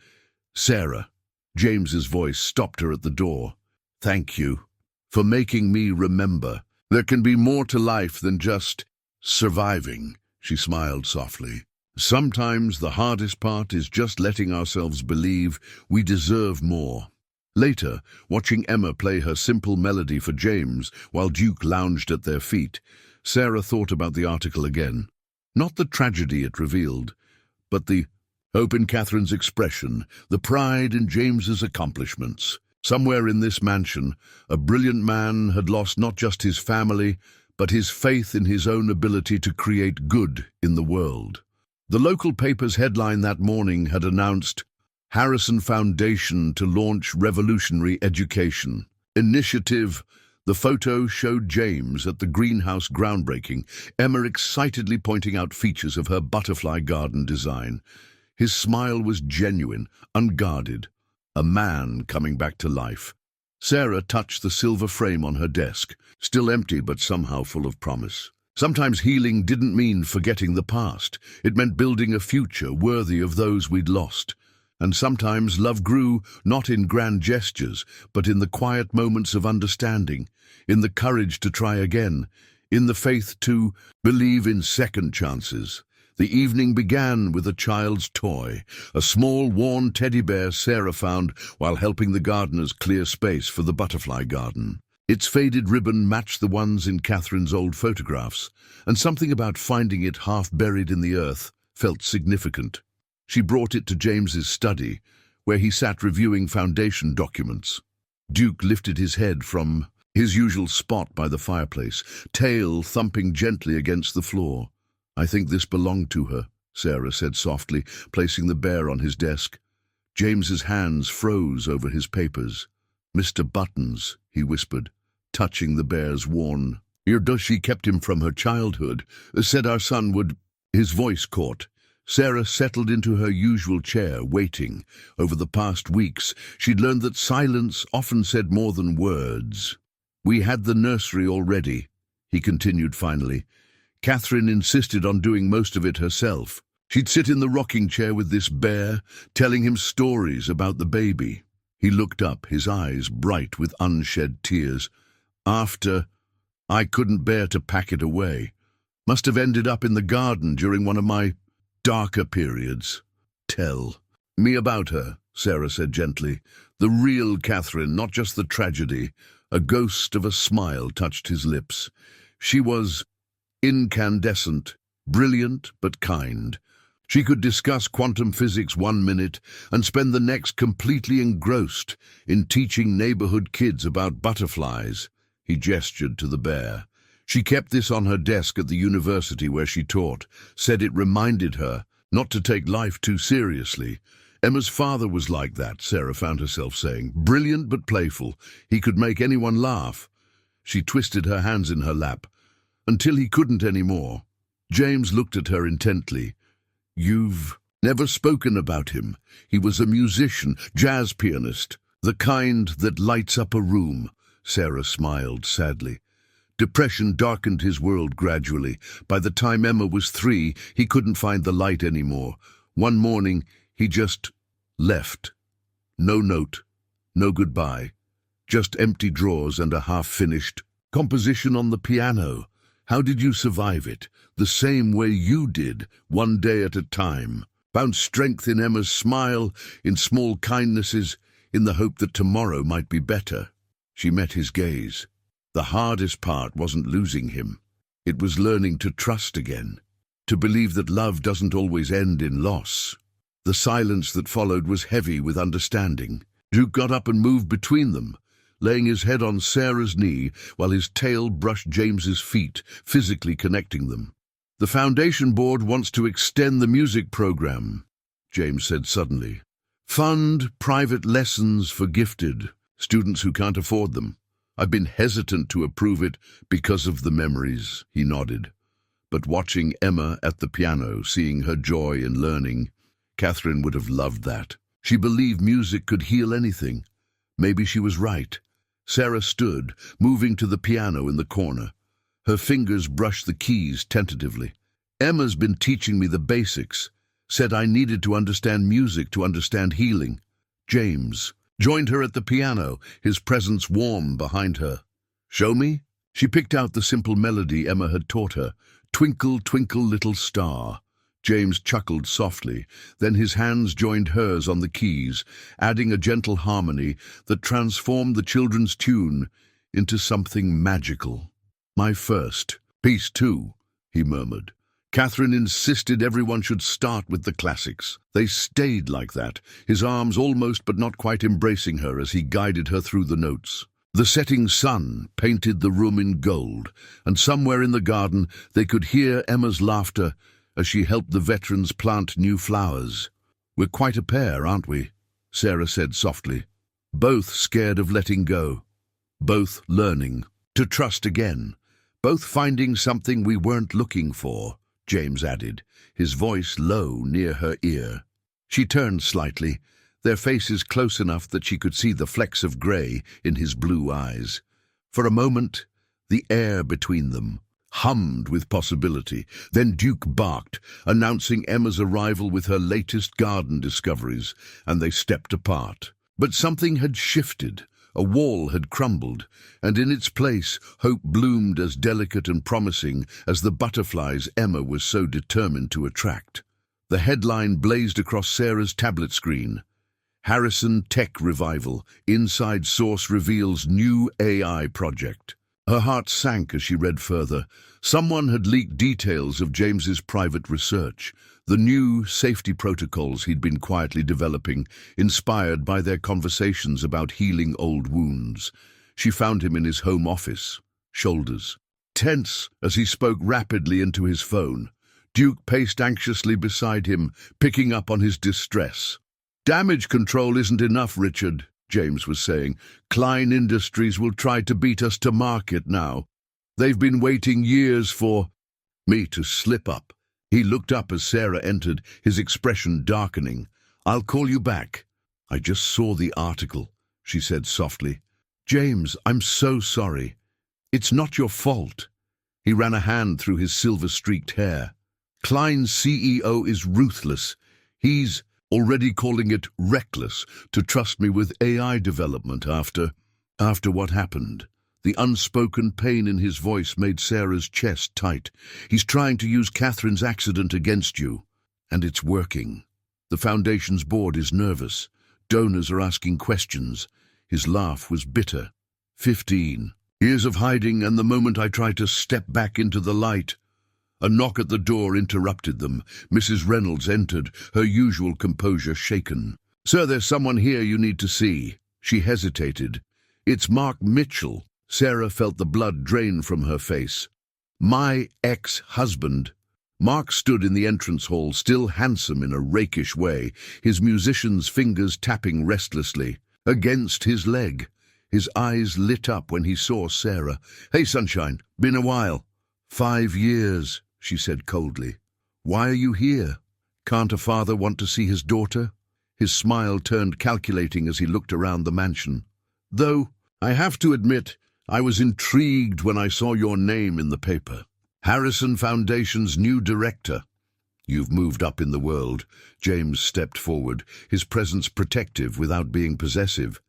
"Sarah," James's voice stopped her at the door. "Thank you for making me remember. There can be more to life than just surviving." She smiled softly. "Sometimes the hardest part is just letting ourselves believe we deserve more." Later, watching Emma play her simple melody for James while Duke lounged at their feet, Sarah thought about the article again. Not the tragedy it revealed, but the Hope in Catherine's expression, the pride in James's accomplishments. Somewhere in this mansion, a brilliant man had lost not just his family, but his faith in his own ability to create good in the world. The local paper's headline that morning had announced, Harrison Foundation to launch revolutionary education initiative. The photo showed James at the greenhouse groundbreaking, Emma excitedly pointing out features of her butterfly garden design. His smile was genuine, unguarded, a man coming back to life. Sarah touched the silver frame on her desk, still empty but somehow full of promise. Sometimes healing didn't mean forgetting the past. It meant building a future worthy of those we'd lost. And sometimes love grew not in grand gestures, but in the quiet moments of understanding, in the courage to try again, in the faith to believe in second chances. The evening began with a child's toy, a small, worn teddy bear Sarah found while helping the gardeners clear space for the butterfly garden. Its faded ribbon matched the ones in Catherine's old photographs, and something about finding it half buried in the earth felt significant. She brought it to James's study, where he sat reviewing foundation documents. Duke lifted his head from his usual spot by the fireplace, tail thumping gently against the floor. I think this belonged to her, Sarah said softly, placing the bear on his desk. James's hands froze over his papers. Mr. Buttons, he whispered, touching the bear's worn ear. She kept him from her childhood, said our son would. His voice caught. Sarah settled into her usual chair, waiting. Over the past weeks, she'd learned that silence often said more than words. We had the nursery already, he continued finally. Catherine insisted on doing most of it herself. She'd sit in the rocking chair with this bear, telling him stories about the baby. He looked up, his eyes bright with unshed tears. After, I couldn't bear to pack it away. Must have ended up in the garden during one of my darker periods. Tell me about her, Sarah said gently. The real Catherine, not just the tragedy. A ghost of a smile touched his lips. She was incandescent, brilliant but kind. She could discuss quantum physics one minute and spend the next completely engrossed in teaching neighborhood kids about butterflies. He gestured to the bear. She kept this on her desk at the university where she taught, said it reminded her not to take life too seriously. Emma's father was like that, Sarah found herself saying. Brilliant but playful. He could make anyone laugh. She twisted her hands in her lap, until he couldn't anymore. James looked at her intently. You've never spoken about him. He was a musician, jazz pianist, the kind that lights up a room. Sarah smiled sadly. Depression darkened his world gradually. By the time Emma was 3, he couldn't find the light anymore. One morning, he just left. No note, no goodbye. Just empty drawers and a half-finished composition on the piano. How did you survive it? The same way you did, one day at a time. Found strength in Emma's smile, in small kindnesses, in the hope that tomorrow might be better. She met his gaze. The hardest part wasn't losing him. It was learning to trust again, to believe that love doesn't always end in loss. The silence that followed was heavy with understanding. Duke got up and moved between them, laying his head on Sarah's knee while his tail brushed James's feet, physically connecting them. The foundation board wants to extend the music program, James said suddenly. Fund private lessons for gifted students who can't afford them. I've been hesitant to approve it because of the memories, he nodded. But watching Emma at the piano, seeing her joy in learning, Catherine would have loved that. She believed music could heal anything. Maybe she was right. Sarah stood, moving to the piano in the corner. Her fingers brushed the keys tentatively. Emma's been teaching me the basics, said I needed to understand music to understand healing. James joined her at the piano, his presence warm behind her. Show me? She picked out the simple melody Emma had taught her. Twinkle, twinkle, little star. James chuckled softly, then his hands joined hers on the keys, adding a gentle harmony that transformed the children's tune into something magical. My first piece too, he murmured. Catherine insisted everyone should start with the classics. They stayed like that, his arms almost but not quite embracing her as he guided her through the notes. The setting sun painted the room in gold, and somewhere in the garden they could hear Emma's laughter as she helped the veterans plant new flowers. "We're quite a pair, aren't we?" Sarah said softly. "Both scared of letting go. Both learning to trust again. Both finding something we weren't looking for," James added, his voice low near her ear. She turned slightly, their faces close enough that she could see the flecks of grey in his blue eyes. For a moment, the air between them hummed with possibility. Then Duke barked, announcing Emma's arrival with her latest garden discoveries, and they stepped apart. But something had shifted. A wall had crumbled, and in its place hope bloomed as delicate and promising as the butterflies Emma was so determined to attract. The headline blazed across Sarah's tablet screen. "Harrison Tech Revival. Inside Source reveals new AI project." Her heart sank as she read further. Someone had leaked details of James's private research, the new safety protocols he'd been quietly developing, inspired by their conversations about healing old wounds. She found him in his home office, shoulders tense as he spoke rapidly into his phone. Duke paced anxiously beside him, picking up on his distress. "Damage control isn't enough, Richard," James was saying. "Klein Industries will try to beat us to market now. They've been waiting years for me to slip up." He looked up as Sarah entered, his expression darkening. "I'll call you back." "I just saw the article," she said softly. "James, I'm so sorry. It's not your fault." He ran a hand through his silver-streaked hair. "Klein's CEO is ruthless. He's already calling it reckless to trust me with AI development after what happened." The unspoken pain in his voice made Sarah's chest tight. "He's trying to use Catherine's accident against you, and it's working. The Foundation's board is nervous. Donors are asking questions." His laugh was bitter. 15 years of hiding, and the moment I tried to step back into the light." A knock at the door interrupted them. Mrs. Reynolds entered, her usual composure shaken. "Sir, there's someone here you need to see." She hesitated. "It's Mark Mitchell." Sarah felt the blood drain from her face. "My ex-husband." Mark stood in the entrance hall, still handsome in a rakish way, his musician's fingers tapping restlessly against his leg. His eyes lit up when he saw Sarah. "Hey, sunshine, been a while." 5 years, she said coldly. "Why are you here? Can't a father want to see his daughter?" His smile turned calculating as he looked around the mansion. "Though, I have to admit, I was intrigued when I saw your name in the paper. Harrison Foundation's new director." "You've moved up in the world." James stepped forward, his presence protective without being possessive.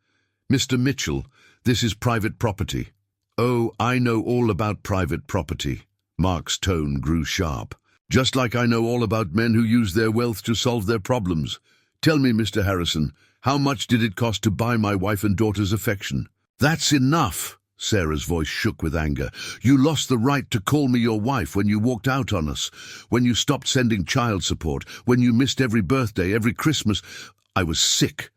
"Mr. Mitchell, this is private property." "Oh, I know all about private property." Mark's tone grew sharp. "Just like I know all about men who use their wealth to solve their problems. Tell me, Mr. Harrison, how much did it cost to buy my wife and daughter's affection?" "That's enough!" Sarah's voice shook with anger. "You lost the right to call me your wife when you walked out on us, when you stopped sending child support, when you missed every birthday, every Christmas. I was sick."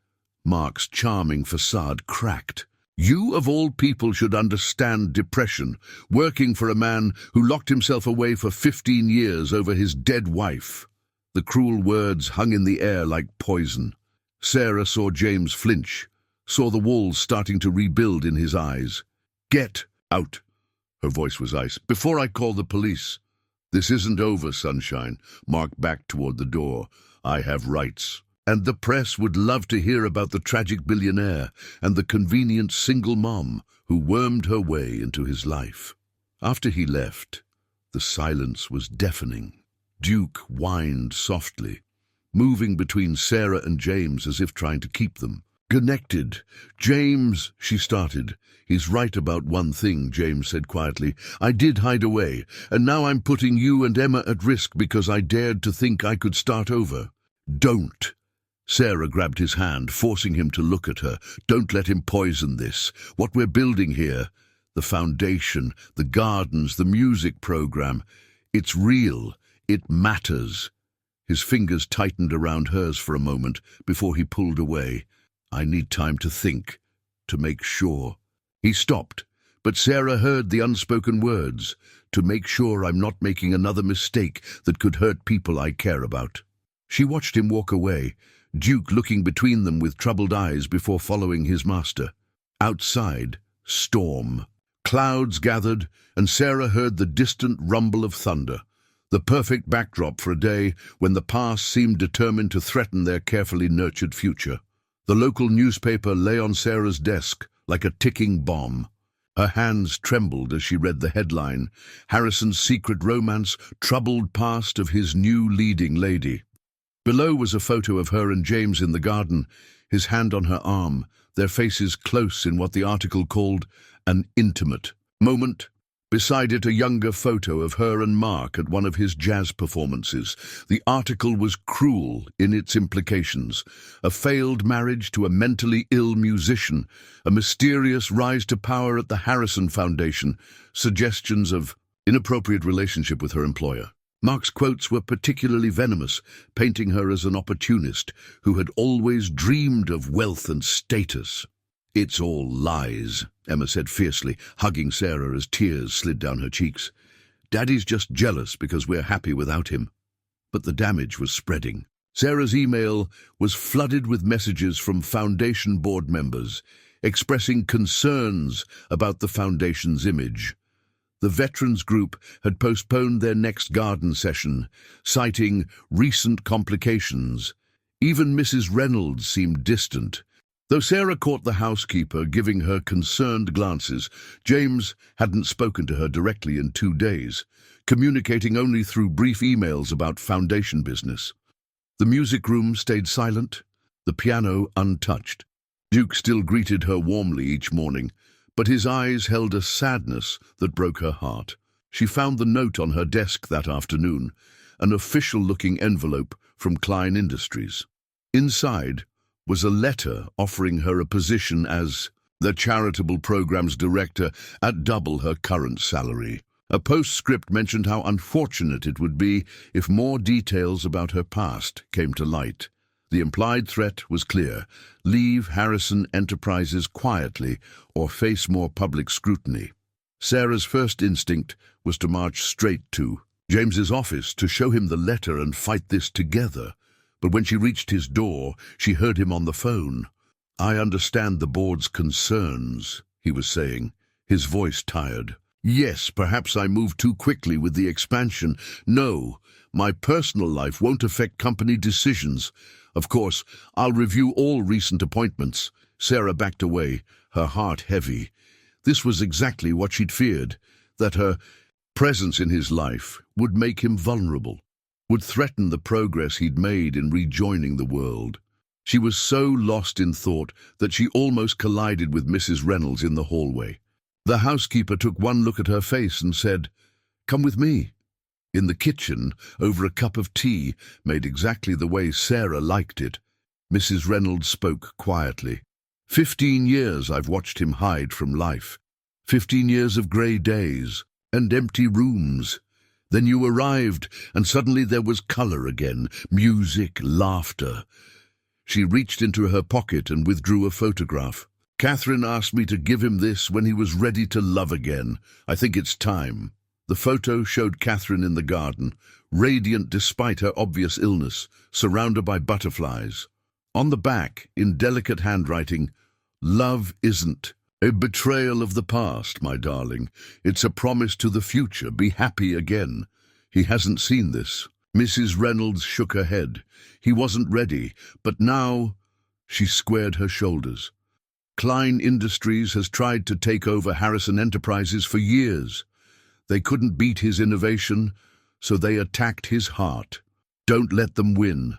Mark's charming facade cracked. "You, of all people, should understand depression, working for a man who locked himself away for 15 years over his dead wife." The cruel words hung in the air like poison. Sarah saw James flinch, saw the walls starting to rebuild in his eyes. "Get out." Her voice was ice. "Before I call the police." "This isn't over, sunshine." Mark backed toward the door. "I have rights. And the press would love to hear about the tragic billionaire and the convenient single mom who wormed her way into his life." After he left, the silence was deafening. Duke whined softly, moving between Sarah and James as if trying to keep them connected. "James," she started. "He's right about one thing," James said quietly. "I did hide away, and now I'm putting you and Emma at risk because I dared to think I could start over." "Don't." Sarah grabbed his hand, forcing him to look at her. "Don't let him poison this. What we're building here, the foundation, the gardens, the music program, it's real. It matters. His fingers tightened around hers for a moment before he pulled away. I need time to think, to make sure. He stopped, but Sarah heard the unspoken words, to make sure I'm not making another mistake that could hurt people I care about. She watched him walk away, Duke looking between them with troubled eyes before following his master. Outside, storm. Clouds gathered, and Sarah heard the distant rumble of thunder, the perfect backdrop for a day when the past seemed determined to threaten their carefully nurtured future. The local newspaper lay on Sarah's desk like a ticking bomb. Her hands trembled as she read the headline, Harrison's secret romance, troubled past of his new leading lady. Below was a photo of her and James in the garden, his hand on her arm, their faces close in what the article called an intimate moment. Beside it, a younger photo of her and Mark at one of his jazz performances. The article was cruel in its implications. A failed marriage to a mentally ill musician, a mysterious rise to power at the Harrison Foundation, suggestions of inappropriate relationship with her employer. Mark's quotes were particularly venomous, painting her as an opportunist who had always dreamed of wealth and status. It's all lies, Emma said fiercely, hugging Sarah as tears slid down her cheeks. Daddy's just jealous because we're happy without him. But the damage was spreading. Sarah's email was flooded with messages from Foundation board members, expressing concerns about the Foundation's image. The Veterans Group had postponed their next garden session, citing recent complications. Even Mrs. Reynolds seemed distant. Though Sarah caught the housekeeper giving her concerned glances, James hadn't spoken to her directly in 2 days, communicating only through brief emails about Foundation business. The music room stayed silent, the piano untouched. Duke still greeted her warmly each morning, but his eyes held a sadness that broke her heart. She found the note on her desk that afternoon, an official-looking envelope from Klein Industries. Inside was a letter offering her a position as the charitable programs director at double her current salary. A postscript mentioned how unfortunate it would be if more details about her past came to light. The implied threat was clear: leave Harrison Enterprises quietly or face more public scrutiny. Sarah's first instinct was to march straight to James's office to show him the letter and fight this together. But when she reached his door, she heard him on the phone. "I understand the board's concerns," he was saying, his voice tired. "Yes, perhaps I moved too quickly with the expansion. No, my personal life won't affect company decisions. Of course, I'll review all recent appointments." Sarah backed away, her heart heavy. This was exactly what she'd feared, that her presence in his life would make him vulnerable, would threaten the progress he'd made in rejoining the world. She was so lost in thought that she almost collided with Mrs. Reynolds in the hallway. The housekeeper took one look at her face and said, "Come with me." In the kitchen, over a cup of tea, made exactly the way Sarah liked it, Mrs. Reynolds spoke quietly. 15 years I've watched him hide from life. 15 years of grey days and empty rooms. Then you arrived, and suddenly there was colour again, music, laughter. She reached into her pocket and withdrew a photograph. "Catherine asked me to give him this when he was ready to love again. I think it's time." The photo showed Catherine in the garden, radiant despite her obvious illness, surrounded by butterflies. On the back, in delicate handwriting, "Love isn't a betrayal of the past, my darling. It's a promise to the future. Be happy again." He hasn't seen this. Mrs. Reynolds shook her head. He wasn't ready, but now she squared her shoulders. Klein Industries has tried to take over Harrison Enterprises for years. They couldn't beat his innovation, so they attacked his heart. Don't let them win.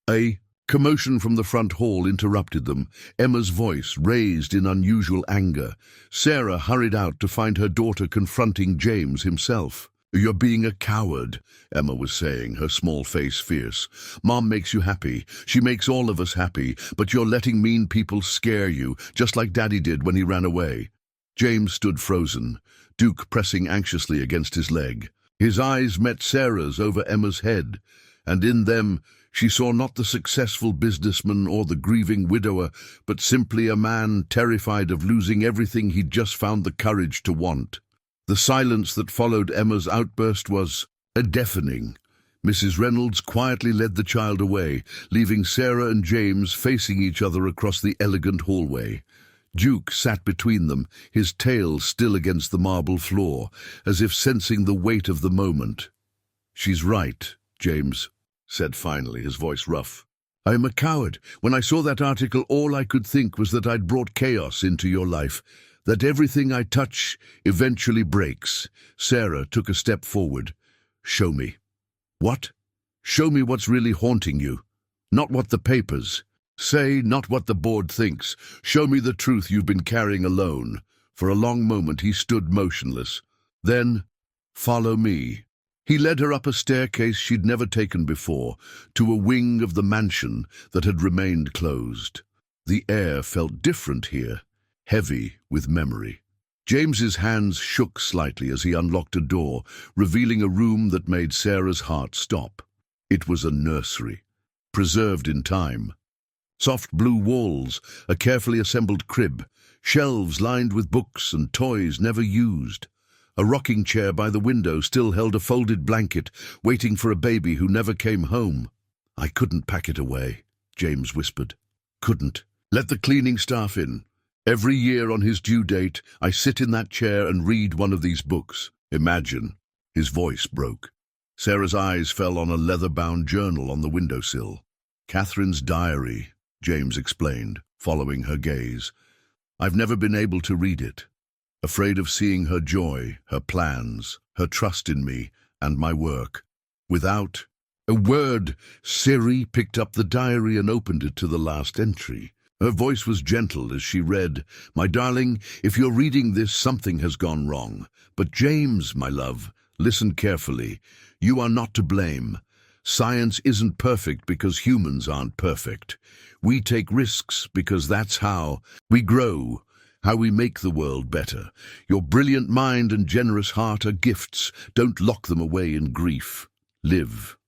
A commotion from the front hall interrupted them, Emma's voice raised in unusual anger. Sarah hurried out to find her daughter confronting James himself. "You're being a coward," Emma was saying, her small face fierce. "Mom makes you happy. She makes all of us happy, but you're letting mean people scare you, just like Daddy did when he ran away." James stood frozen, Duke pressing anxiously against his leg. His eyes met Sarah's over Emma's head, and in them she saw not the successful businessman or the grieving widower, but simply a man terrified of losing everything he'd just found the courage to want. The silence that followed Emma's outburst was deafening. Mrs. Reynolds quietly led the child away, leaving Sarah and James facing each other across the elegant hallway. Duke sat between them, his tail still against the marble floor, as if sensing the weight of the moment. "She's right," James said finally, his voice rough. "I am a coward. When I saw that article, all I could think was that I'd brought chaos into your life, that everything I touch eventually breaks." Sarah took a step forward. "Show me." "What?" "Show me what's really haunting you. Not what the papers say, not what the board thinks. Show me the truth you've been carrying alone." For a long moment he stood motionless. Then, "Follow me." He led her up a staircase she'd never taken before, to a wing of the mansion that had remained closed. The air felt different here, heavy with memory. James's hands shook slightly as he unlocked a door, revealing a room that made Sarah's heart stop. It was a nursery, preserved in time. Soft blue walls, a carefully assembled crib, shelves lined with books and toys never used. A rocking chair by the window still held a folded blanket, waiting for a baby who never came home. "I couldn't pack it away," James whispered. "Couldn't. Let the cleaning staff in. Every year on his due date, I sit in that chair and read one of these books. Imagine." His voice broke. Sarah's eyes fell on a leather-bound journal on the windowsill. "Catherine's diary," James explained, following her gaze. "I've never been able to read it. Afraid of seeing her joy, her plans, her trust in me and my work. Without a word, Siri picked up the diary and opened it to the last entry. Her voice was gentle as she read, "My darling, if you're reading this, something has gone wrong. But James, my love, listen carefully. You are not to blame. Science isn't perfect because humans aren't perfect. We take risks because that's how we grow, how we make the world better. Your brilliant mind and generous heart are gifts. Don't lock them away in grief. Live.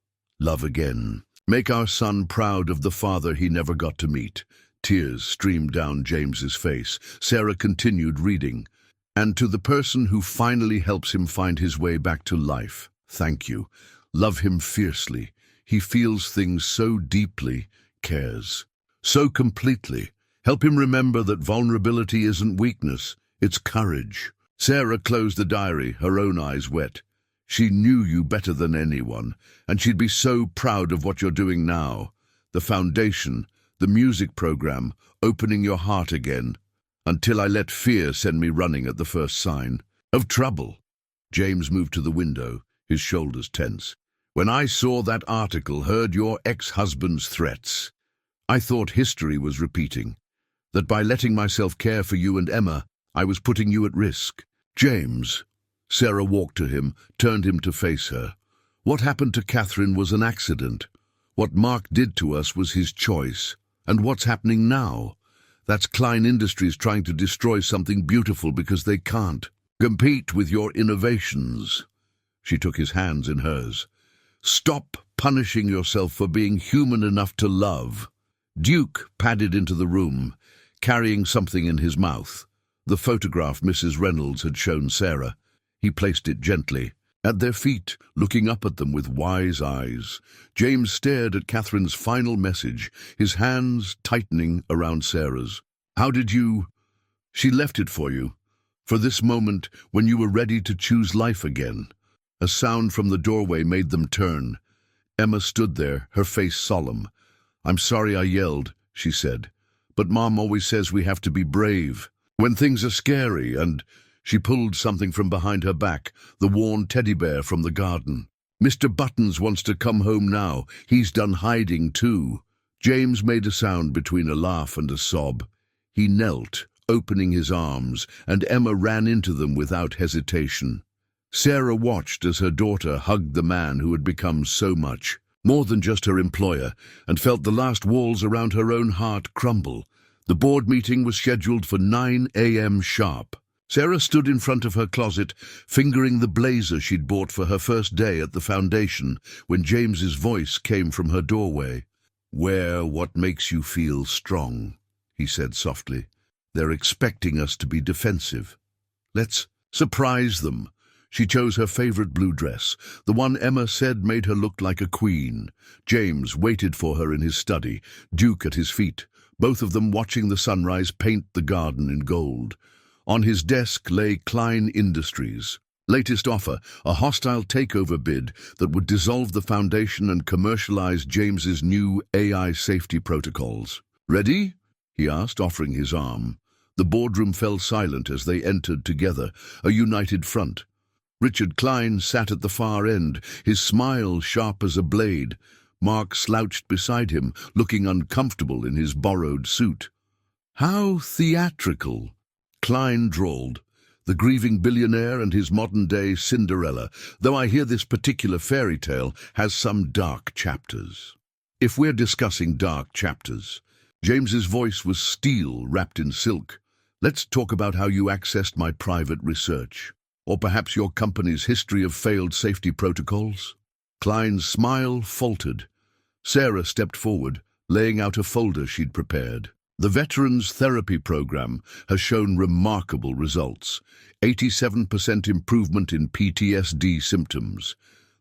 Love again. Make our son proud of the father he never got to meet." Tears streamed down James's face. Sarah continued reading. "And to the person who finally helps him find his way back to life, thank you. Love him fiercely. He feels things so deeply, cares so completely. Help him remember that vulnerability isn't weakness, it's courage." Sarah closed the diary, her own eyes wet. She knew you better than anyone, and she'd be so proud of what you're doing now. The foundation, the music program, opening your heart again. "Until I let fear send me running at the first sign of trouble." James moved to the window, his shoulders tense. "When I saw that article, heard your ex-husband's threats, I thought history was repeating. That by letting myself care for you and Emma, I was putting you at risk." "James." Sarah walked to him, turned him to face her. "What happened to Catherine was an accident. What Mark did to us was his choice. And what's happening now? That's Klein Industries trying to destroy something beautiful because they can't compete with your innovations." She took his hands in hers. "Stop punishing yourself for being human enough to love." Duke padded into the room, carrying something in his mouth. The photograph Mrs. Reynolds had shown Sarah. He placed it gently at their feet, looking up at them with wise eyes. James stared at Catherine's final message, his hands tightening around Sarah's. "How did you—" "She left it for you, for this moment when you were ready to choose life again." A sound from the doorway made them turn. Emma stood there, her face solemn. "I'm sorry I yelled," she said, "but Mom always says we have to be brave when things are scary," and she pulled something from behind her back, the worn teddy bear from the garden. "Mr. Buttons wants to come home now. He's done hiding too." James made a sound between a laugh and a sob. He knelt, opening his arms, and Emma ran into them without hesitation. Sarah watched as her daughter hugged the man who had become so much, more than just her employer, and felt the last walls around her own heart crumble. The board meeting was scheduled for 9 a.m. sharp. Sarah stood in front of her closet, fingering the blazer she'd bought for her first day at the foundation, when James's voice came from her doorway. "Wear what makes you feel strong," he said softly. "They're expecting us to be defensive. Let's surprise them." She chose her favorite blue dress, the one Emma said made her look like a queen. James waited for her in his study, Duke at his feet, both of them watching the sunrise paint the garden in gold. On his desk lay Klein Industries' latest offer, a hostile takeover bid that would dissolve the foundation and commercialize James's new AI safety protocols. "Ready?" he asked, offering his arm. The boardroom fell silent as they entered together, a united front. Richard Klein sat at the far end, his smile sharp as a blade. Mark slouched beside him, looking uncomfortable in his borrowed suit. "How theatrical," Klein drawled. "The grieving billionaire and his modern-day Cinderella, though I hear this particular fairy tale has some dark chapters." "If we're discussing dark chapters," James's voice was steel wrapped in silk, "let's talk about how you accessed my private research. Or perhaps your company's history of failed safety protocols?" Klein's smile faltered. Sarah stepped forward, laying out a folder she'd prepared. "The Veterans Therapy Program has shown remarkable results. 87% improvement in PTSD symptoms.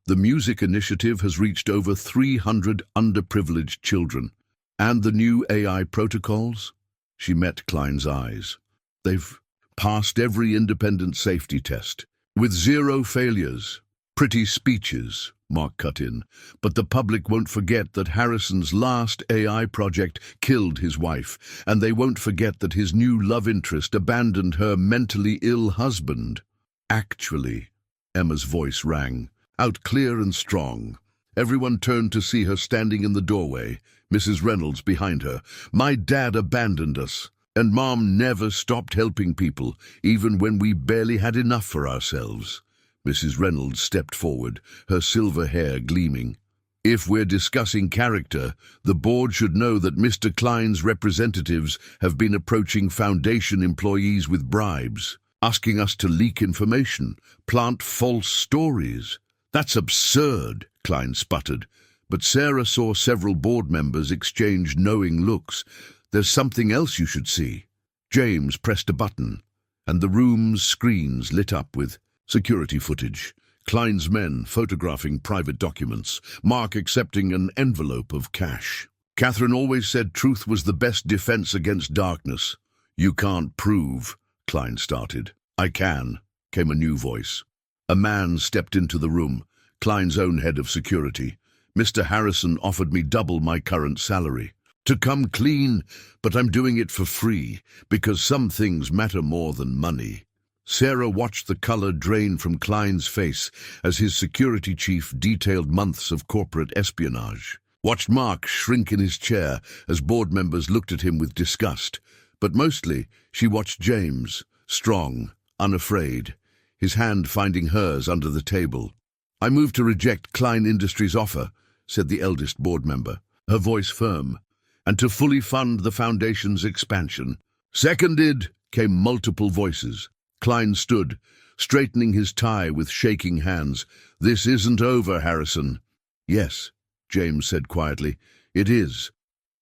The Music Initiative has reached over 300 underprivileged children. And the new AI protocols?" She met Klein's eyes. "They've passed every independent safety test, with 0 failures." "Pretty speeches," Mark cut in, "but the public won't forget that Harrison's last AI project killed his wife, and they won't forget that his new love interest abandoned her mentally ill husband." "Actually," Emma's voice rang, out clear and strong. Everyone turned to see her standing in the doorway, Mrs. Reynolds behind her. "My dad abandoned us. And Mom never stopped helping people, even when we barely had enough for ourselves." Mrs. Reynolds stepped forward, her silver hair gleaming. "If we're discussing character, the board should know that Mr. Klein's representatives have been approaching Foundation employees with bribes, asking us to leak information, plant false stories." "That's absurd," Klein sputtered. But Sarah saw several board members exchange knowing looks. "There's something else you should see." James pressed a button, and the room's screens lit up with security footage. Klein's men photographing private documents, Mark accepting an envelope of cash. "Catherine always said truth was the best defense against darkness." "You can't prove," Klein started. "I can," came a new voice. A man stepped into the room, Klein's own head of security. "Mr. Harrison offered me double my current salary to come clean, but I'm doing it for free, because some things matter more than money." Sarah watched the color drain from Klein's face as his security chief detailed months of corporate espionage. Watched Mark shrink in his chair as board members looked at him with disgust. But mostly, she watched James, strong, unafraid, his hand finding hers under the table. "I move to reject Klein Industries' offer," said the eldest board member, her voice firm, "and to fully fund the Foundation's expansion." "Seconded," came multiple voices. Klein stood, straightening his tie with shaking hands. "This isn't over, Harrison." "Yes," James said quietly, "it is.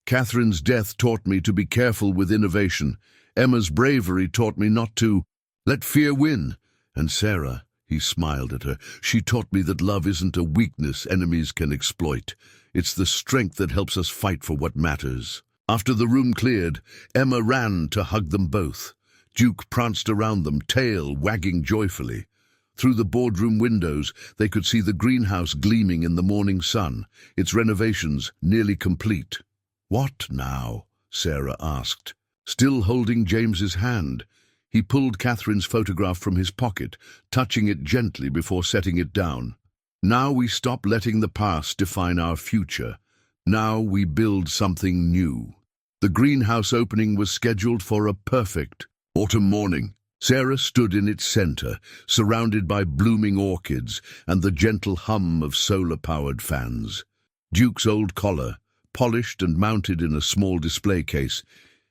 Catherine's death taught me to be careful with innovation. Emma's bravery taught me not to let fear win. And Sarah," he smiled at her, "she taught me that love isn't a weakness enemies can exploit. It's the strength that helps us fight for what matters." After the room cleared, Emma ran to hug them both. Duke pranced around them, tail wagging joyfully. Through the boardroom windows, they could see the greenhouse gleaming in the morning sun, its renovations nearly complete. "What now?" Sarah asked, still holding James's hand. He pulled Catherine's photograph from his pocket, touching it gently before setting it down. "Now we stop letting the past define our future. Now we build something new." The greenhouse opening was scheduled for a perfect autumn morning. Sarah stood in its center, surrounded by blooming orchids and the gentle hum of solar-powered fans. Duke's old collar, polished and mounted in a small display case,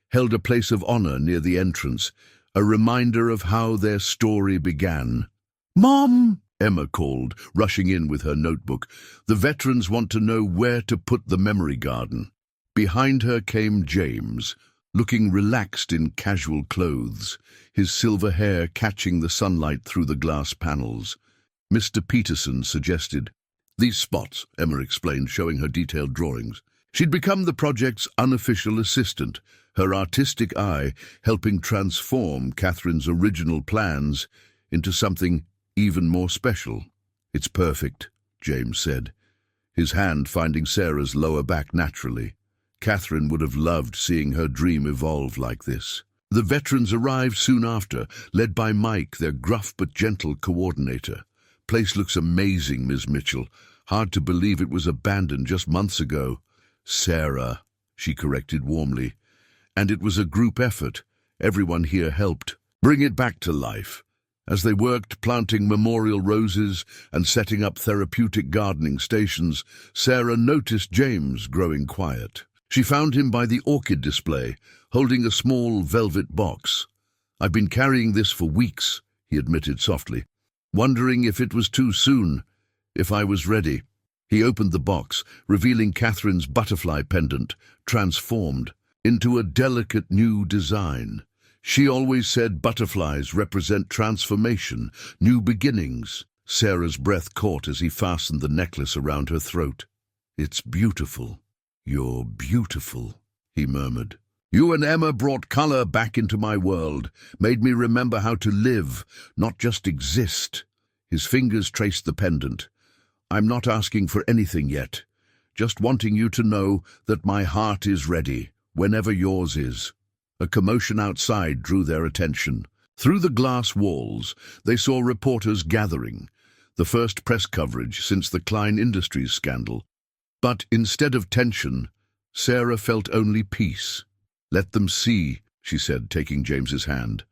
held a place of honor near the entrance, a reminder of how their story began. "Mom!" Emma called, rushing in with her notebook. "The veterans want to know where to put the memory garden." Behind her came James, looking relaxed in casual clothes, his silver hair catching the sunlight through the glass panels. Mr. Peterson suggested, "These spots," Emma explained, showing her detailed drawings. She'd become the project's unofficial assistant, her artistic eye helping transform Catherine's original plans into something even more special. "It's perfect," James said, his hand finding Sarah's lower back naturally. Catherine would have loved seeing her dream evolve like this. The veterans arrived soon after, led by Mike, their gruff but gentle coordinator. "Place looks amazing, Ms. Mitchell. Hard to believe it was abandoned just months ago." "Sarah," she corrected warmly. "And it was a group effort. Everyone here helped bring it back to life." As they worked planting memorial roses and setting up therapeutic gardening stations, Sarah noticed James growing quiet. She found him by the orchid display, holding a small velvet box. "I've been carrying this for weeks," he admitted softly, "wondering if it was too soon, if I was ready." He opened the box, revealing Catherine's butterfly pendant, transformed into a delicate new design. She always said butterflies represent transformation, new beginnings. Sarah's breath caught as he fastened the necklace around her throat. "It's beautiful. You're beautiful," he murmured. "You and Emma brought color back into my world, made me remember how to live, not just exist." His fingers traced the pendant. "I'm not asking for anything yet, just wanting you to know that my heart is ready, whenever yours is." A commotion outside drew their attention. Through the glass walls, they saw reporters gathering, the first press coverage since the Klein Industries scandal. But instead of tension, Sarah felt only peace. "Let them see," she said, taking James's hand.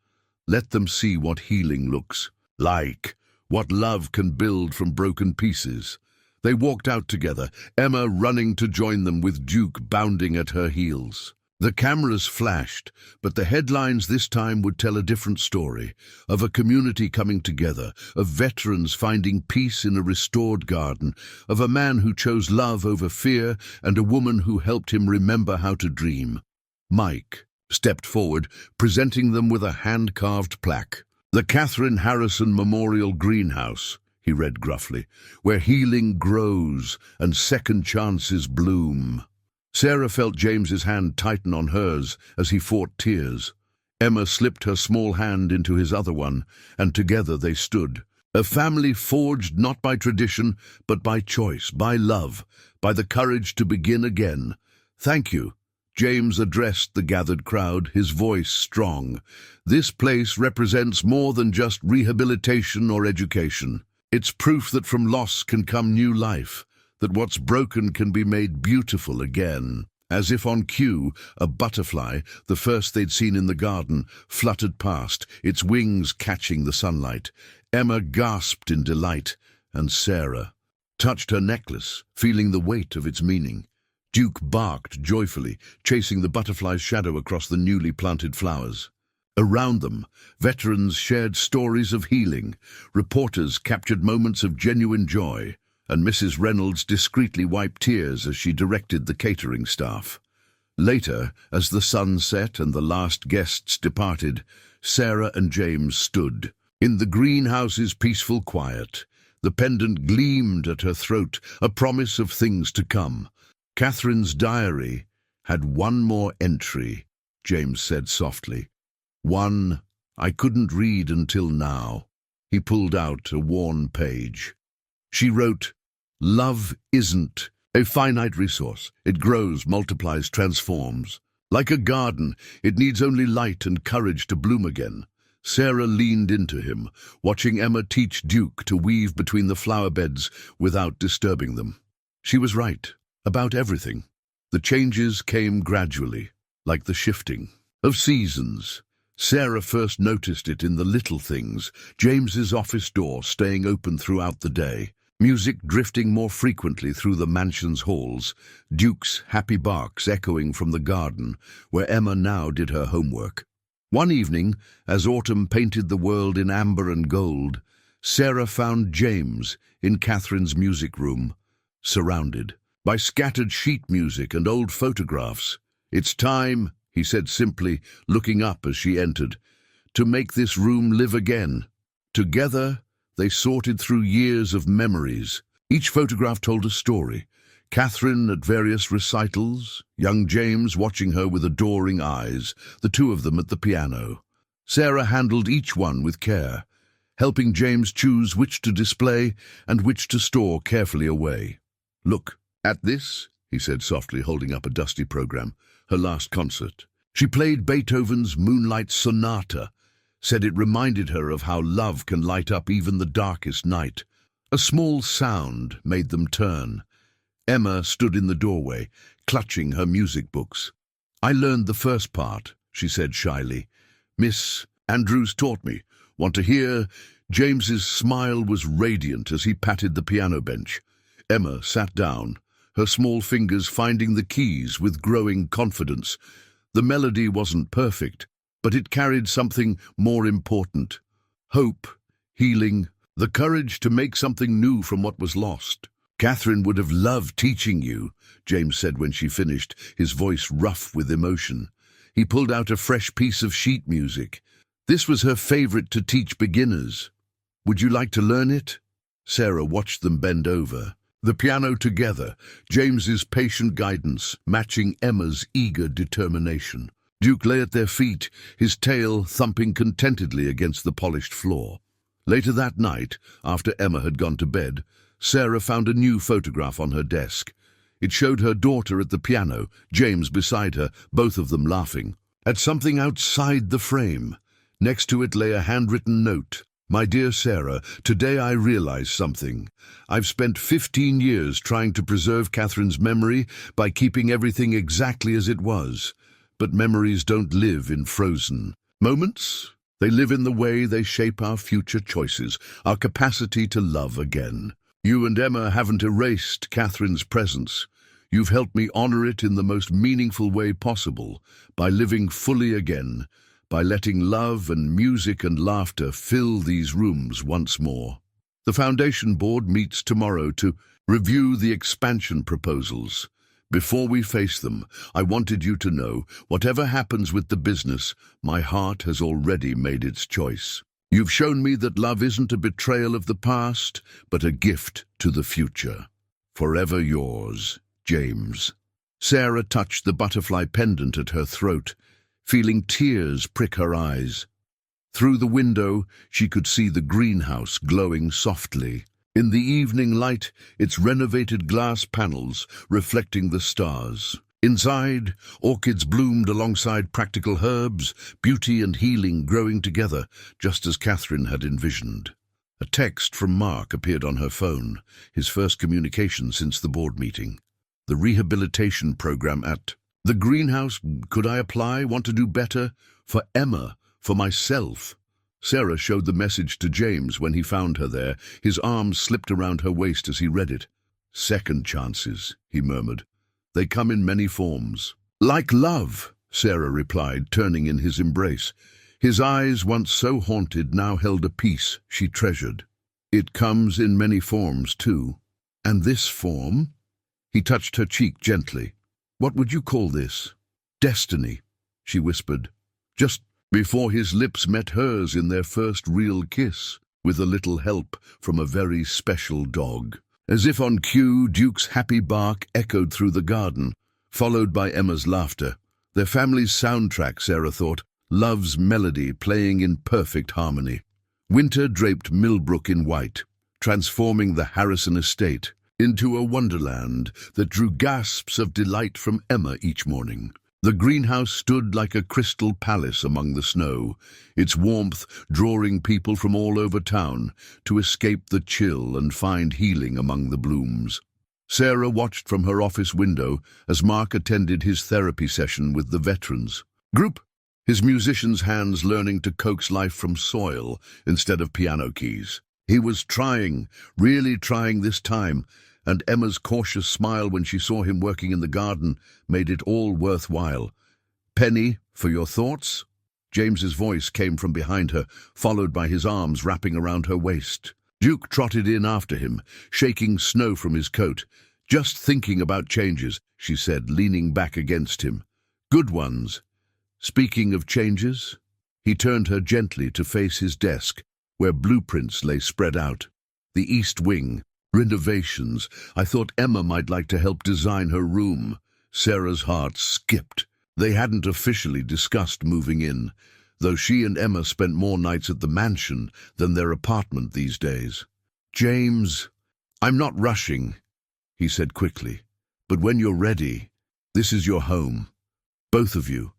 "Let them see what healing looks like, what love can build from broken pieces." They walked out together, Emma running to join them with Duke bounding at her heels. The cameras flashed, but the headlines this time would tell a different story, of a community coming together, of veterans finding peace in a restored garden, of a man who chose love over fear, and a woman who helped him remember how to dream. Mike stepped forward, presenting them with a hand-carved plaque. "The Catherine Harrison Memorial Greenhouse," he read gruffly, "where healing grows and second chances bloom." Sarah felt James's hand tighten on hers as he fought tears. Emma slipped her small hand into his other one, and together they stood. A family forged not by tradition, but by choice, by love, by the courage to begin again. "Thank you." James addressed the gathered crowd, his voice strong. "This place represents more than just rehabilitation or education. It's proof that from loss can come new life, that what's broken can be made beautiful again." As if on cue, a butterfly, the first they'd seen in the garden, fluttered past, its wings catching the sunlight. Emma gasped in delight, and Sarah touched her necklace, feeling the weight of its meaning. Duke barked joyfully, chasing the butterfly's shadow across the newly planted flowers. Around them, veterans shared stories of healing, reporters captured moments of genuine joy, and Mrs. Reynolds discreetly wiped tears as she directed the catering staff. Later, as the sun set and the last guests departed, Sarah and James stood. In the greenhouse's peaceful quiet, the pendant gleamed at her throat, a promise of things to come. Catherine's diary had one more entry, James said softly. "One I couldn't read until now." He pulled out a worn page. She wrote, "Love isn't a finite resource. It grows, multiplies, transforms. Like a garden, it needs only light and courage to bloom again." Sarah leaned into him, watching Emma teach Duke to weave between the flower beds without disturbing them. She was right about everything. The changes came gradually, like the shifting of seasons. Sarah first noticed it in the little things, James's office door staying open throughout the day, music drifting more frequently through the mansion's halls, Duke's happy barks echoing from the garden, where Emma now did her homework. One evening, as autumn painted the world in amber and gold, Sarah found James in Catherine's music room, surrounded by scattered sheet music and old photographs. "It's time," he said simply, looking up as she entered, "to make this room live again." Together, they sorted through years of memories. Each photograph told a story. Catherine at various recitals, young James watching her with adoring eyes, the two of them at the piano. Sarah handled each one with care, helping James choose which to display and which to store carefully away. "Look at this," he said softly, holding up a dusty program, her last concert. She played Beethoven's Moonlight Sonata, said it reminded her of how love can light up even the darkest night. A small sound made them turn. Emma stood in the doorway, clutching her music books. "I learned the first part," she said shyly. "Miss Andrews taught me. Want to hear?" James's smile was radiant as he patted the piano bench. Emma sat down, her small fingers finding the keys with growing confidence. The melody wasn't perfect, but it carried something more important: hope, healing, the courage to make something new from what was lost. "Catherine would have loved teaching you," James said when she finished, his voice rough with emotion. He pulled out a fresh piece of sheet music. "This was her favorite to teach beginners. Would you like to learn it?" Sarah watched them bend over the piano together, James's patient guidance matching Emma's eager determination. Duke lay at their feet, his tail thumping contentedly against the polished floor. Later that night, after Emma had gone to bed, Sarah found a new photograph on her desk. It showed her daughter at the piano, James beside her, both of them laughing. At something outside the frame, next to it lay a handwritten note. "My dear Sarah, today I realize something. I've spent 15 years trying to preserve Catherine's memory by keeping everything exactly as it was. But memories don't live in frozen moments. They live in the way they shape our future choices, our capacity to love again. You and Emma haven't erased Catherine's presence. You've helped me honor it in the most meaningful way possible, by living fully again, by letting love and music and laughter fill these rooms once more. The Foundation Board meets tomorrow to review the expansion proposals. Before we face them, I wanted you to know, whatever happens with the business, my heart has already made its choice. You've shown me that love isn't a betrayal of the past, but a gift to the future. Forever yours, James." Sarah touched the butterfly pendant at her throat, feeling tears prick her eyes. Through the window, she could see the greenhouse glowing softly. In the evening light, its renovated glass panels reflecting the stars. Inside, orchids bloomed alongside practical herbs, beauty and healing growing together, just as Catherine had envisioned. A text from Mark appeared on her phone, his first communication since the board meeting. "The rehabilitation program at the greenhouse. Could I apply? Want to do better? For Emma, for myself." Sarah showed the message to James when he found her there. His arms slipped around her waist as he read it. "Second chances," he murmured. "They come in many forms." "Like love," Sarah replied, turning in his embrace. His eyes, once so haunted, now held a peace she treasured. "It comes in many forms, too. And this form?" He touched her cheek gently. "What would you call this?" "Destiny," she whispered. Just before his lips met hers in their first real kiss, with a little help from a very special dog. As if on cue, Duke's happy bark echoed through the garden, followed by Emma's laughter. Their family's soundtrack, Sarah thought, love's melody playing in perfect harmony. Winter draped Millbrook in white, transforming the Harrison estate into a wonderland that drew gasps of delight from Emma each morning. The greenhouse stood like a crystal palace among the snow, its warmth drawing people from all over town to escape the chill and find healing among the blooms. Sarah watched from her office window as Mark attended his therapy session with the veterans group, his musician's hands learning to coax life from soil instead of piano keys. He was trying, really trying this time, and Emma's cautious smile when she saw him working in the garden made it all worthwhile. "Penny, for your thoughts?" James's voice came from behind her, followed by his arms wrapping around her waist. Duke trotted in after him, shaking snow from his coat. "Just thinking about changes," she said, leaning back against him. "Good ones." "Speaking of changes?" He turned her gently to face his desk, where blueprints lay spread out. "The East Wing. Renovations. I thought Emma might like to help design her room." Sarah's heart skipped. They hadn't officially discussed moving in, though she and Emma spent more nights at the mansion than their apartment these days. "James, I'm not rushing," he said quickly. "But when you're ready, this is your home. Both of you.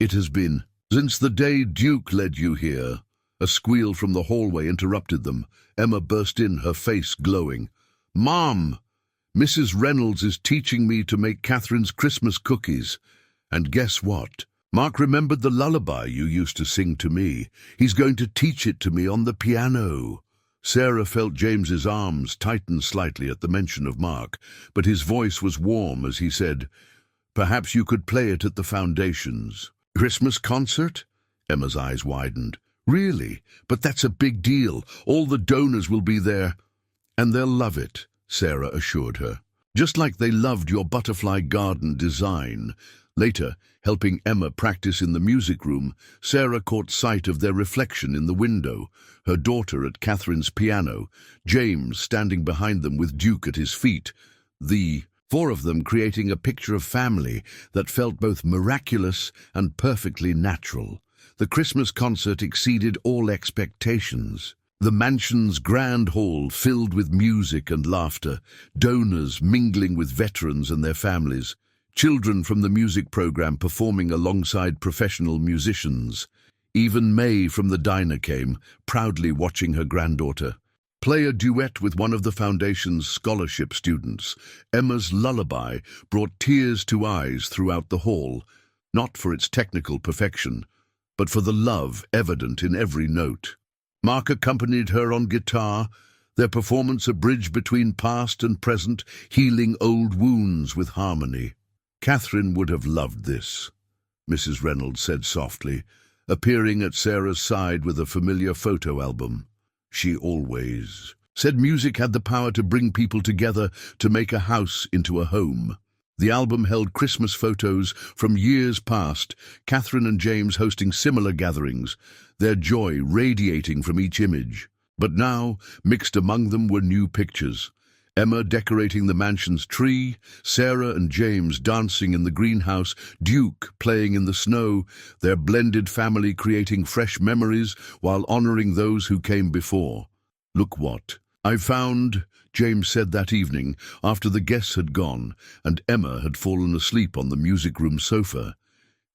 It has been since the day Duke led you here." A squeal from the hallway interrupted them. Emma burst in, her face glowing. "Mom! Mrs. Reynolds is teaching me to make Catherine's Christmas cookies. And guess what? Mark remembered the lullaby you used to sing to me. He's going to teach it to me on the piano." Sarah felt James's arms tighten slightly at the mention of Mark, but his voice was warm as he said, "Perhaps you could play it at the foundations." "Christmas concert?" Emma's eyes widened. "Really? But that's a big deal. All the donors will be there." "And they'll love it," Sarah assured her. "Just like they loved your butterfly garden design." Later, helping Emma practice in the music room, Sarah caught sight of their reflection in the window, her daughter at Catherine's piano, James standing behind them with Duke at his feet, the four of them creating a picture of family that felt both miraculous and perfectly natural. The Christmas concert exceeded all expectations. The mansion's grand hall filled with music and laughter, donors mingling with veterans and their families, children from the music program performing alongside professional musicians. Even May from the diner came, proudly watching her granddaughter play a duet with one of the foundation's scholarship students. Emma's lullaby brought tears to eyes throughout the hall, not for its technical perfection, but for the love evident in every note. Mark accompanied her on guitar, their performance a bridge between past and present, healing old wounds with harmony. "Catherine would have loved this," Mrs. Reynolds said softly, appearing at Sarah's side with a familiar photo album. "She always said music had the power to bring people together, to make a house into a home." The album held Christmas photos from years past, Catherine and James hosting similar gatherings, their joy radiating from each image. But now, mixed among them were new pictures. Emma decorating the mansion's tree, Sarah and James dancing in the greenhouse, Duke playing in the snow, their blended family creating fresh memories while honoring those who came before. "Look what I found," James said that evening, after the guests had gone and Emma had fallen asleep on the music room sofa.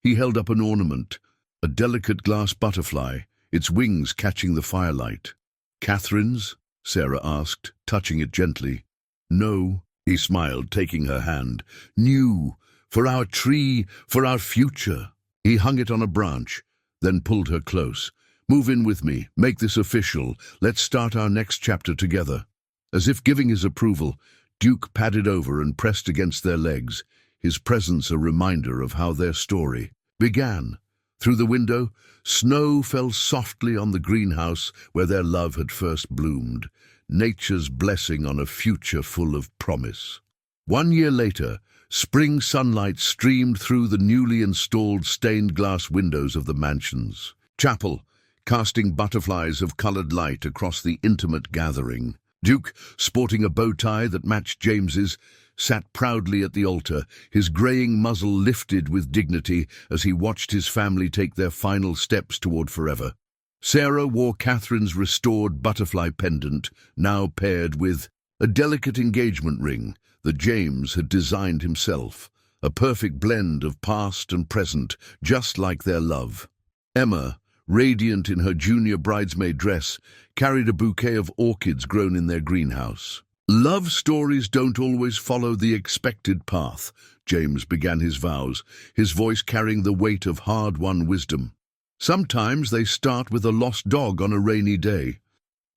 He held up an ornament, a delicate glass butterfly, its wings catching the firelight. "Catherine's?" Sarah asked, touching it gently. "No," he smiled, taking her hand. "New, for our tree, for our future." He hung it on a branch, then pulled her close. "Move in with me, make this official. Let's start our next chapter together." As if giving his approval, Duke padded over and pressed against their legs, his presence a reminder of how their story began. Through the window, snow fell softly on the greenhouse where their love had first bloomed, nature's blessing on a future full of promise. 1 year later, spring sunlight streamed through the newly installed stained glass windows of the mansion's chapel, casting butterflies of colored light across the intimate gathering. Duke, sporting a bow tie that matched James's, sat proudly at the altar, his graying muzzle lifted with dignity as he watched his family take their final steps toward forever. Sarah wore Catherine's restored butterfly pendant, now paired with a delicate engagement ring that James had designed himself, a perfect blend of past and present, just like their love. Emma, radiant in her junior bridesmaid dress, carried a bouquet of orchids grown in their greenhouse. "Love stories don't always follow the expected path," James began his vows, his voice carrying the weight of hard-won wisdom. "Sometimes they start with a lost dog on a rainy day.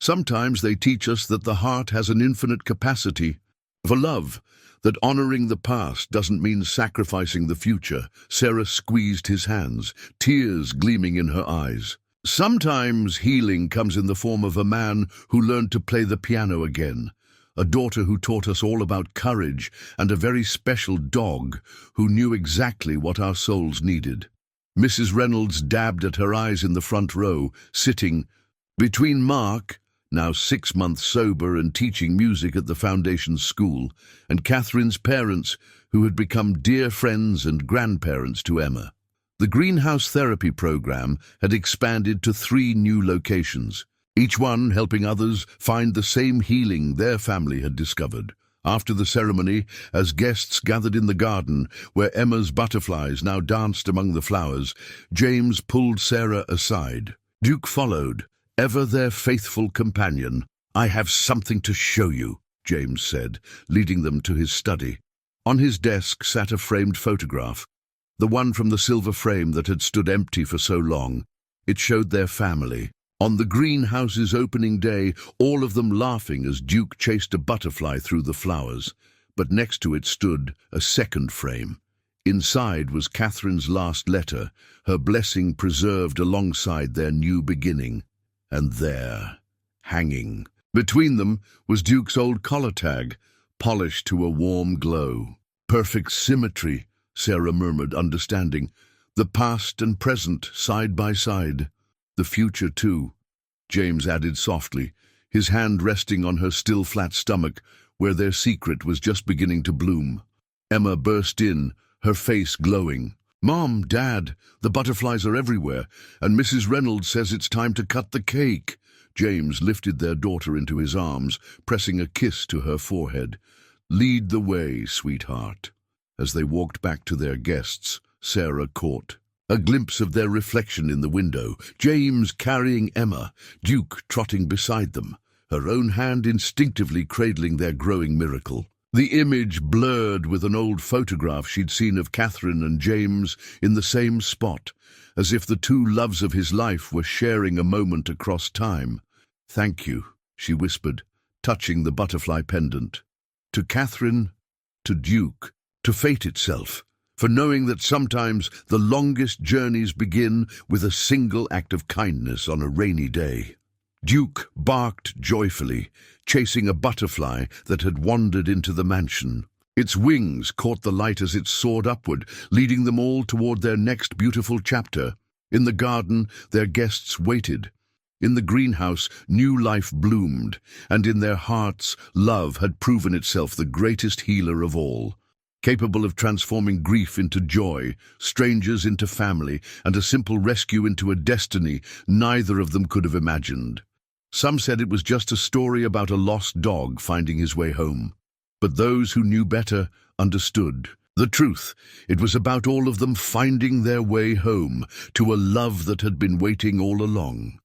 Sometimes they teach us that the heart has an infinite capacity for love, That honoring the past doesn't mean sacrificing the future. Sarah squeezed his hands, tears gleaming in her eyes. Sometimes healing comes in the form of a man who learned to play the piano again, a daughter who taught us all about courage, and a very special dog who knew exactly what our souls needed. Mrs. Reynolds dabbed at her eyes in the front row, sitting between Mark, now 6 months sober and teaching music at the foundation school, and Catherine's parents, who had become dear friends and grandparents to Emma. The greenhouse therapy program had expanded to 3 new locations, each one helping others find the same healing their family had discovered. After the ceremony, as guests gathered in the garden, where Emma's butterflies now danced among the flowers, James pulled Sarah aside. Duke followed, ever their faithful companion. "I have something to show you," James said, leading them to his study. On his desk sat a framed photograph, the one from the silver frame that had stood empty for so long. It showed their family. On the greenhouse's opening day, all of them laughing as Duke chased a butterfly through the flowers. But next to it stood a second frame. Inside was Catherine's last letter, her blessing preserved alongside their new beginning. And there, hanging between them, was Duke's old collar tag, polished to a warm glow. "Perfect symmetry," Sarah murmured, understanding. "The past and present, side by side. The future, too," James added softly, his hand resting on her still flat stomach, where their secret was just beginning to bloom. Emma burst in, her face glowing. "Mom, Dad, the butterflies are everywhere, and Mrs. Reynolds says it's time to cut the cake." James lifted their daughter into his arms, pressing a kiss to her forehead. "Lead the way, sweetheart." As they walked back to their guests, Sarah caught a glimpse of their reflection in the window, James carrying Emma, Duke trotting beside them, her own hand instinctively cradling their growing miracle. The image blurred with an old photograph she'd seen of Catherine and James in the same spot, as if the two loves of his life were sharing a moment across time. "Thank you," she whispered, touching the butterfly pendant. "To Catherine, to Duke, to fate itself, for knowing that sometimes the longest journeys begin with a single act of kindness on a rainy day." Duke barked joyfully, chasing a butterfly that had wandered into the mansion. Its wings caught the light as it soared upward, leading them all toward their next beautiful chapter. In the garden, their guests waited. In the greenhouse, new life bloomed, and in their hearts, love had proven itself the greatest healer of all. Capable of transforming grief into joy, strangers into family, and a simple rescue into a destiny neither of them could have imagined. Some said it was just a story about a lost dog finding his way home. But those who knew better understood the truth. It was about all of them finding their way home to a love that had been waiting all along.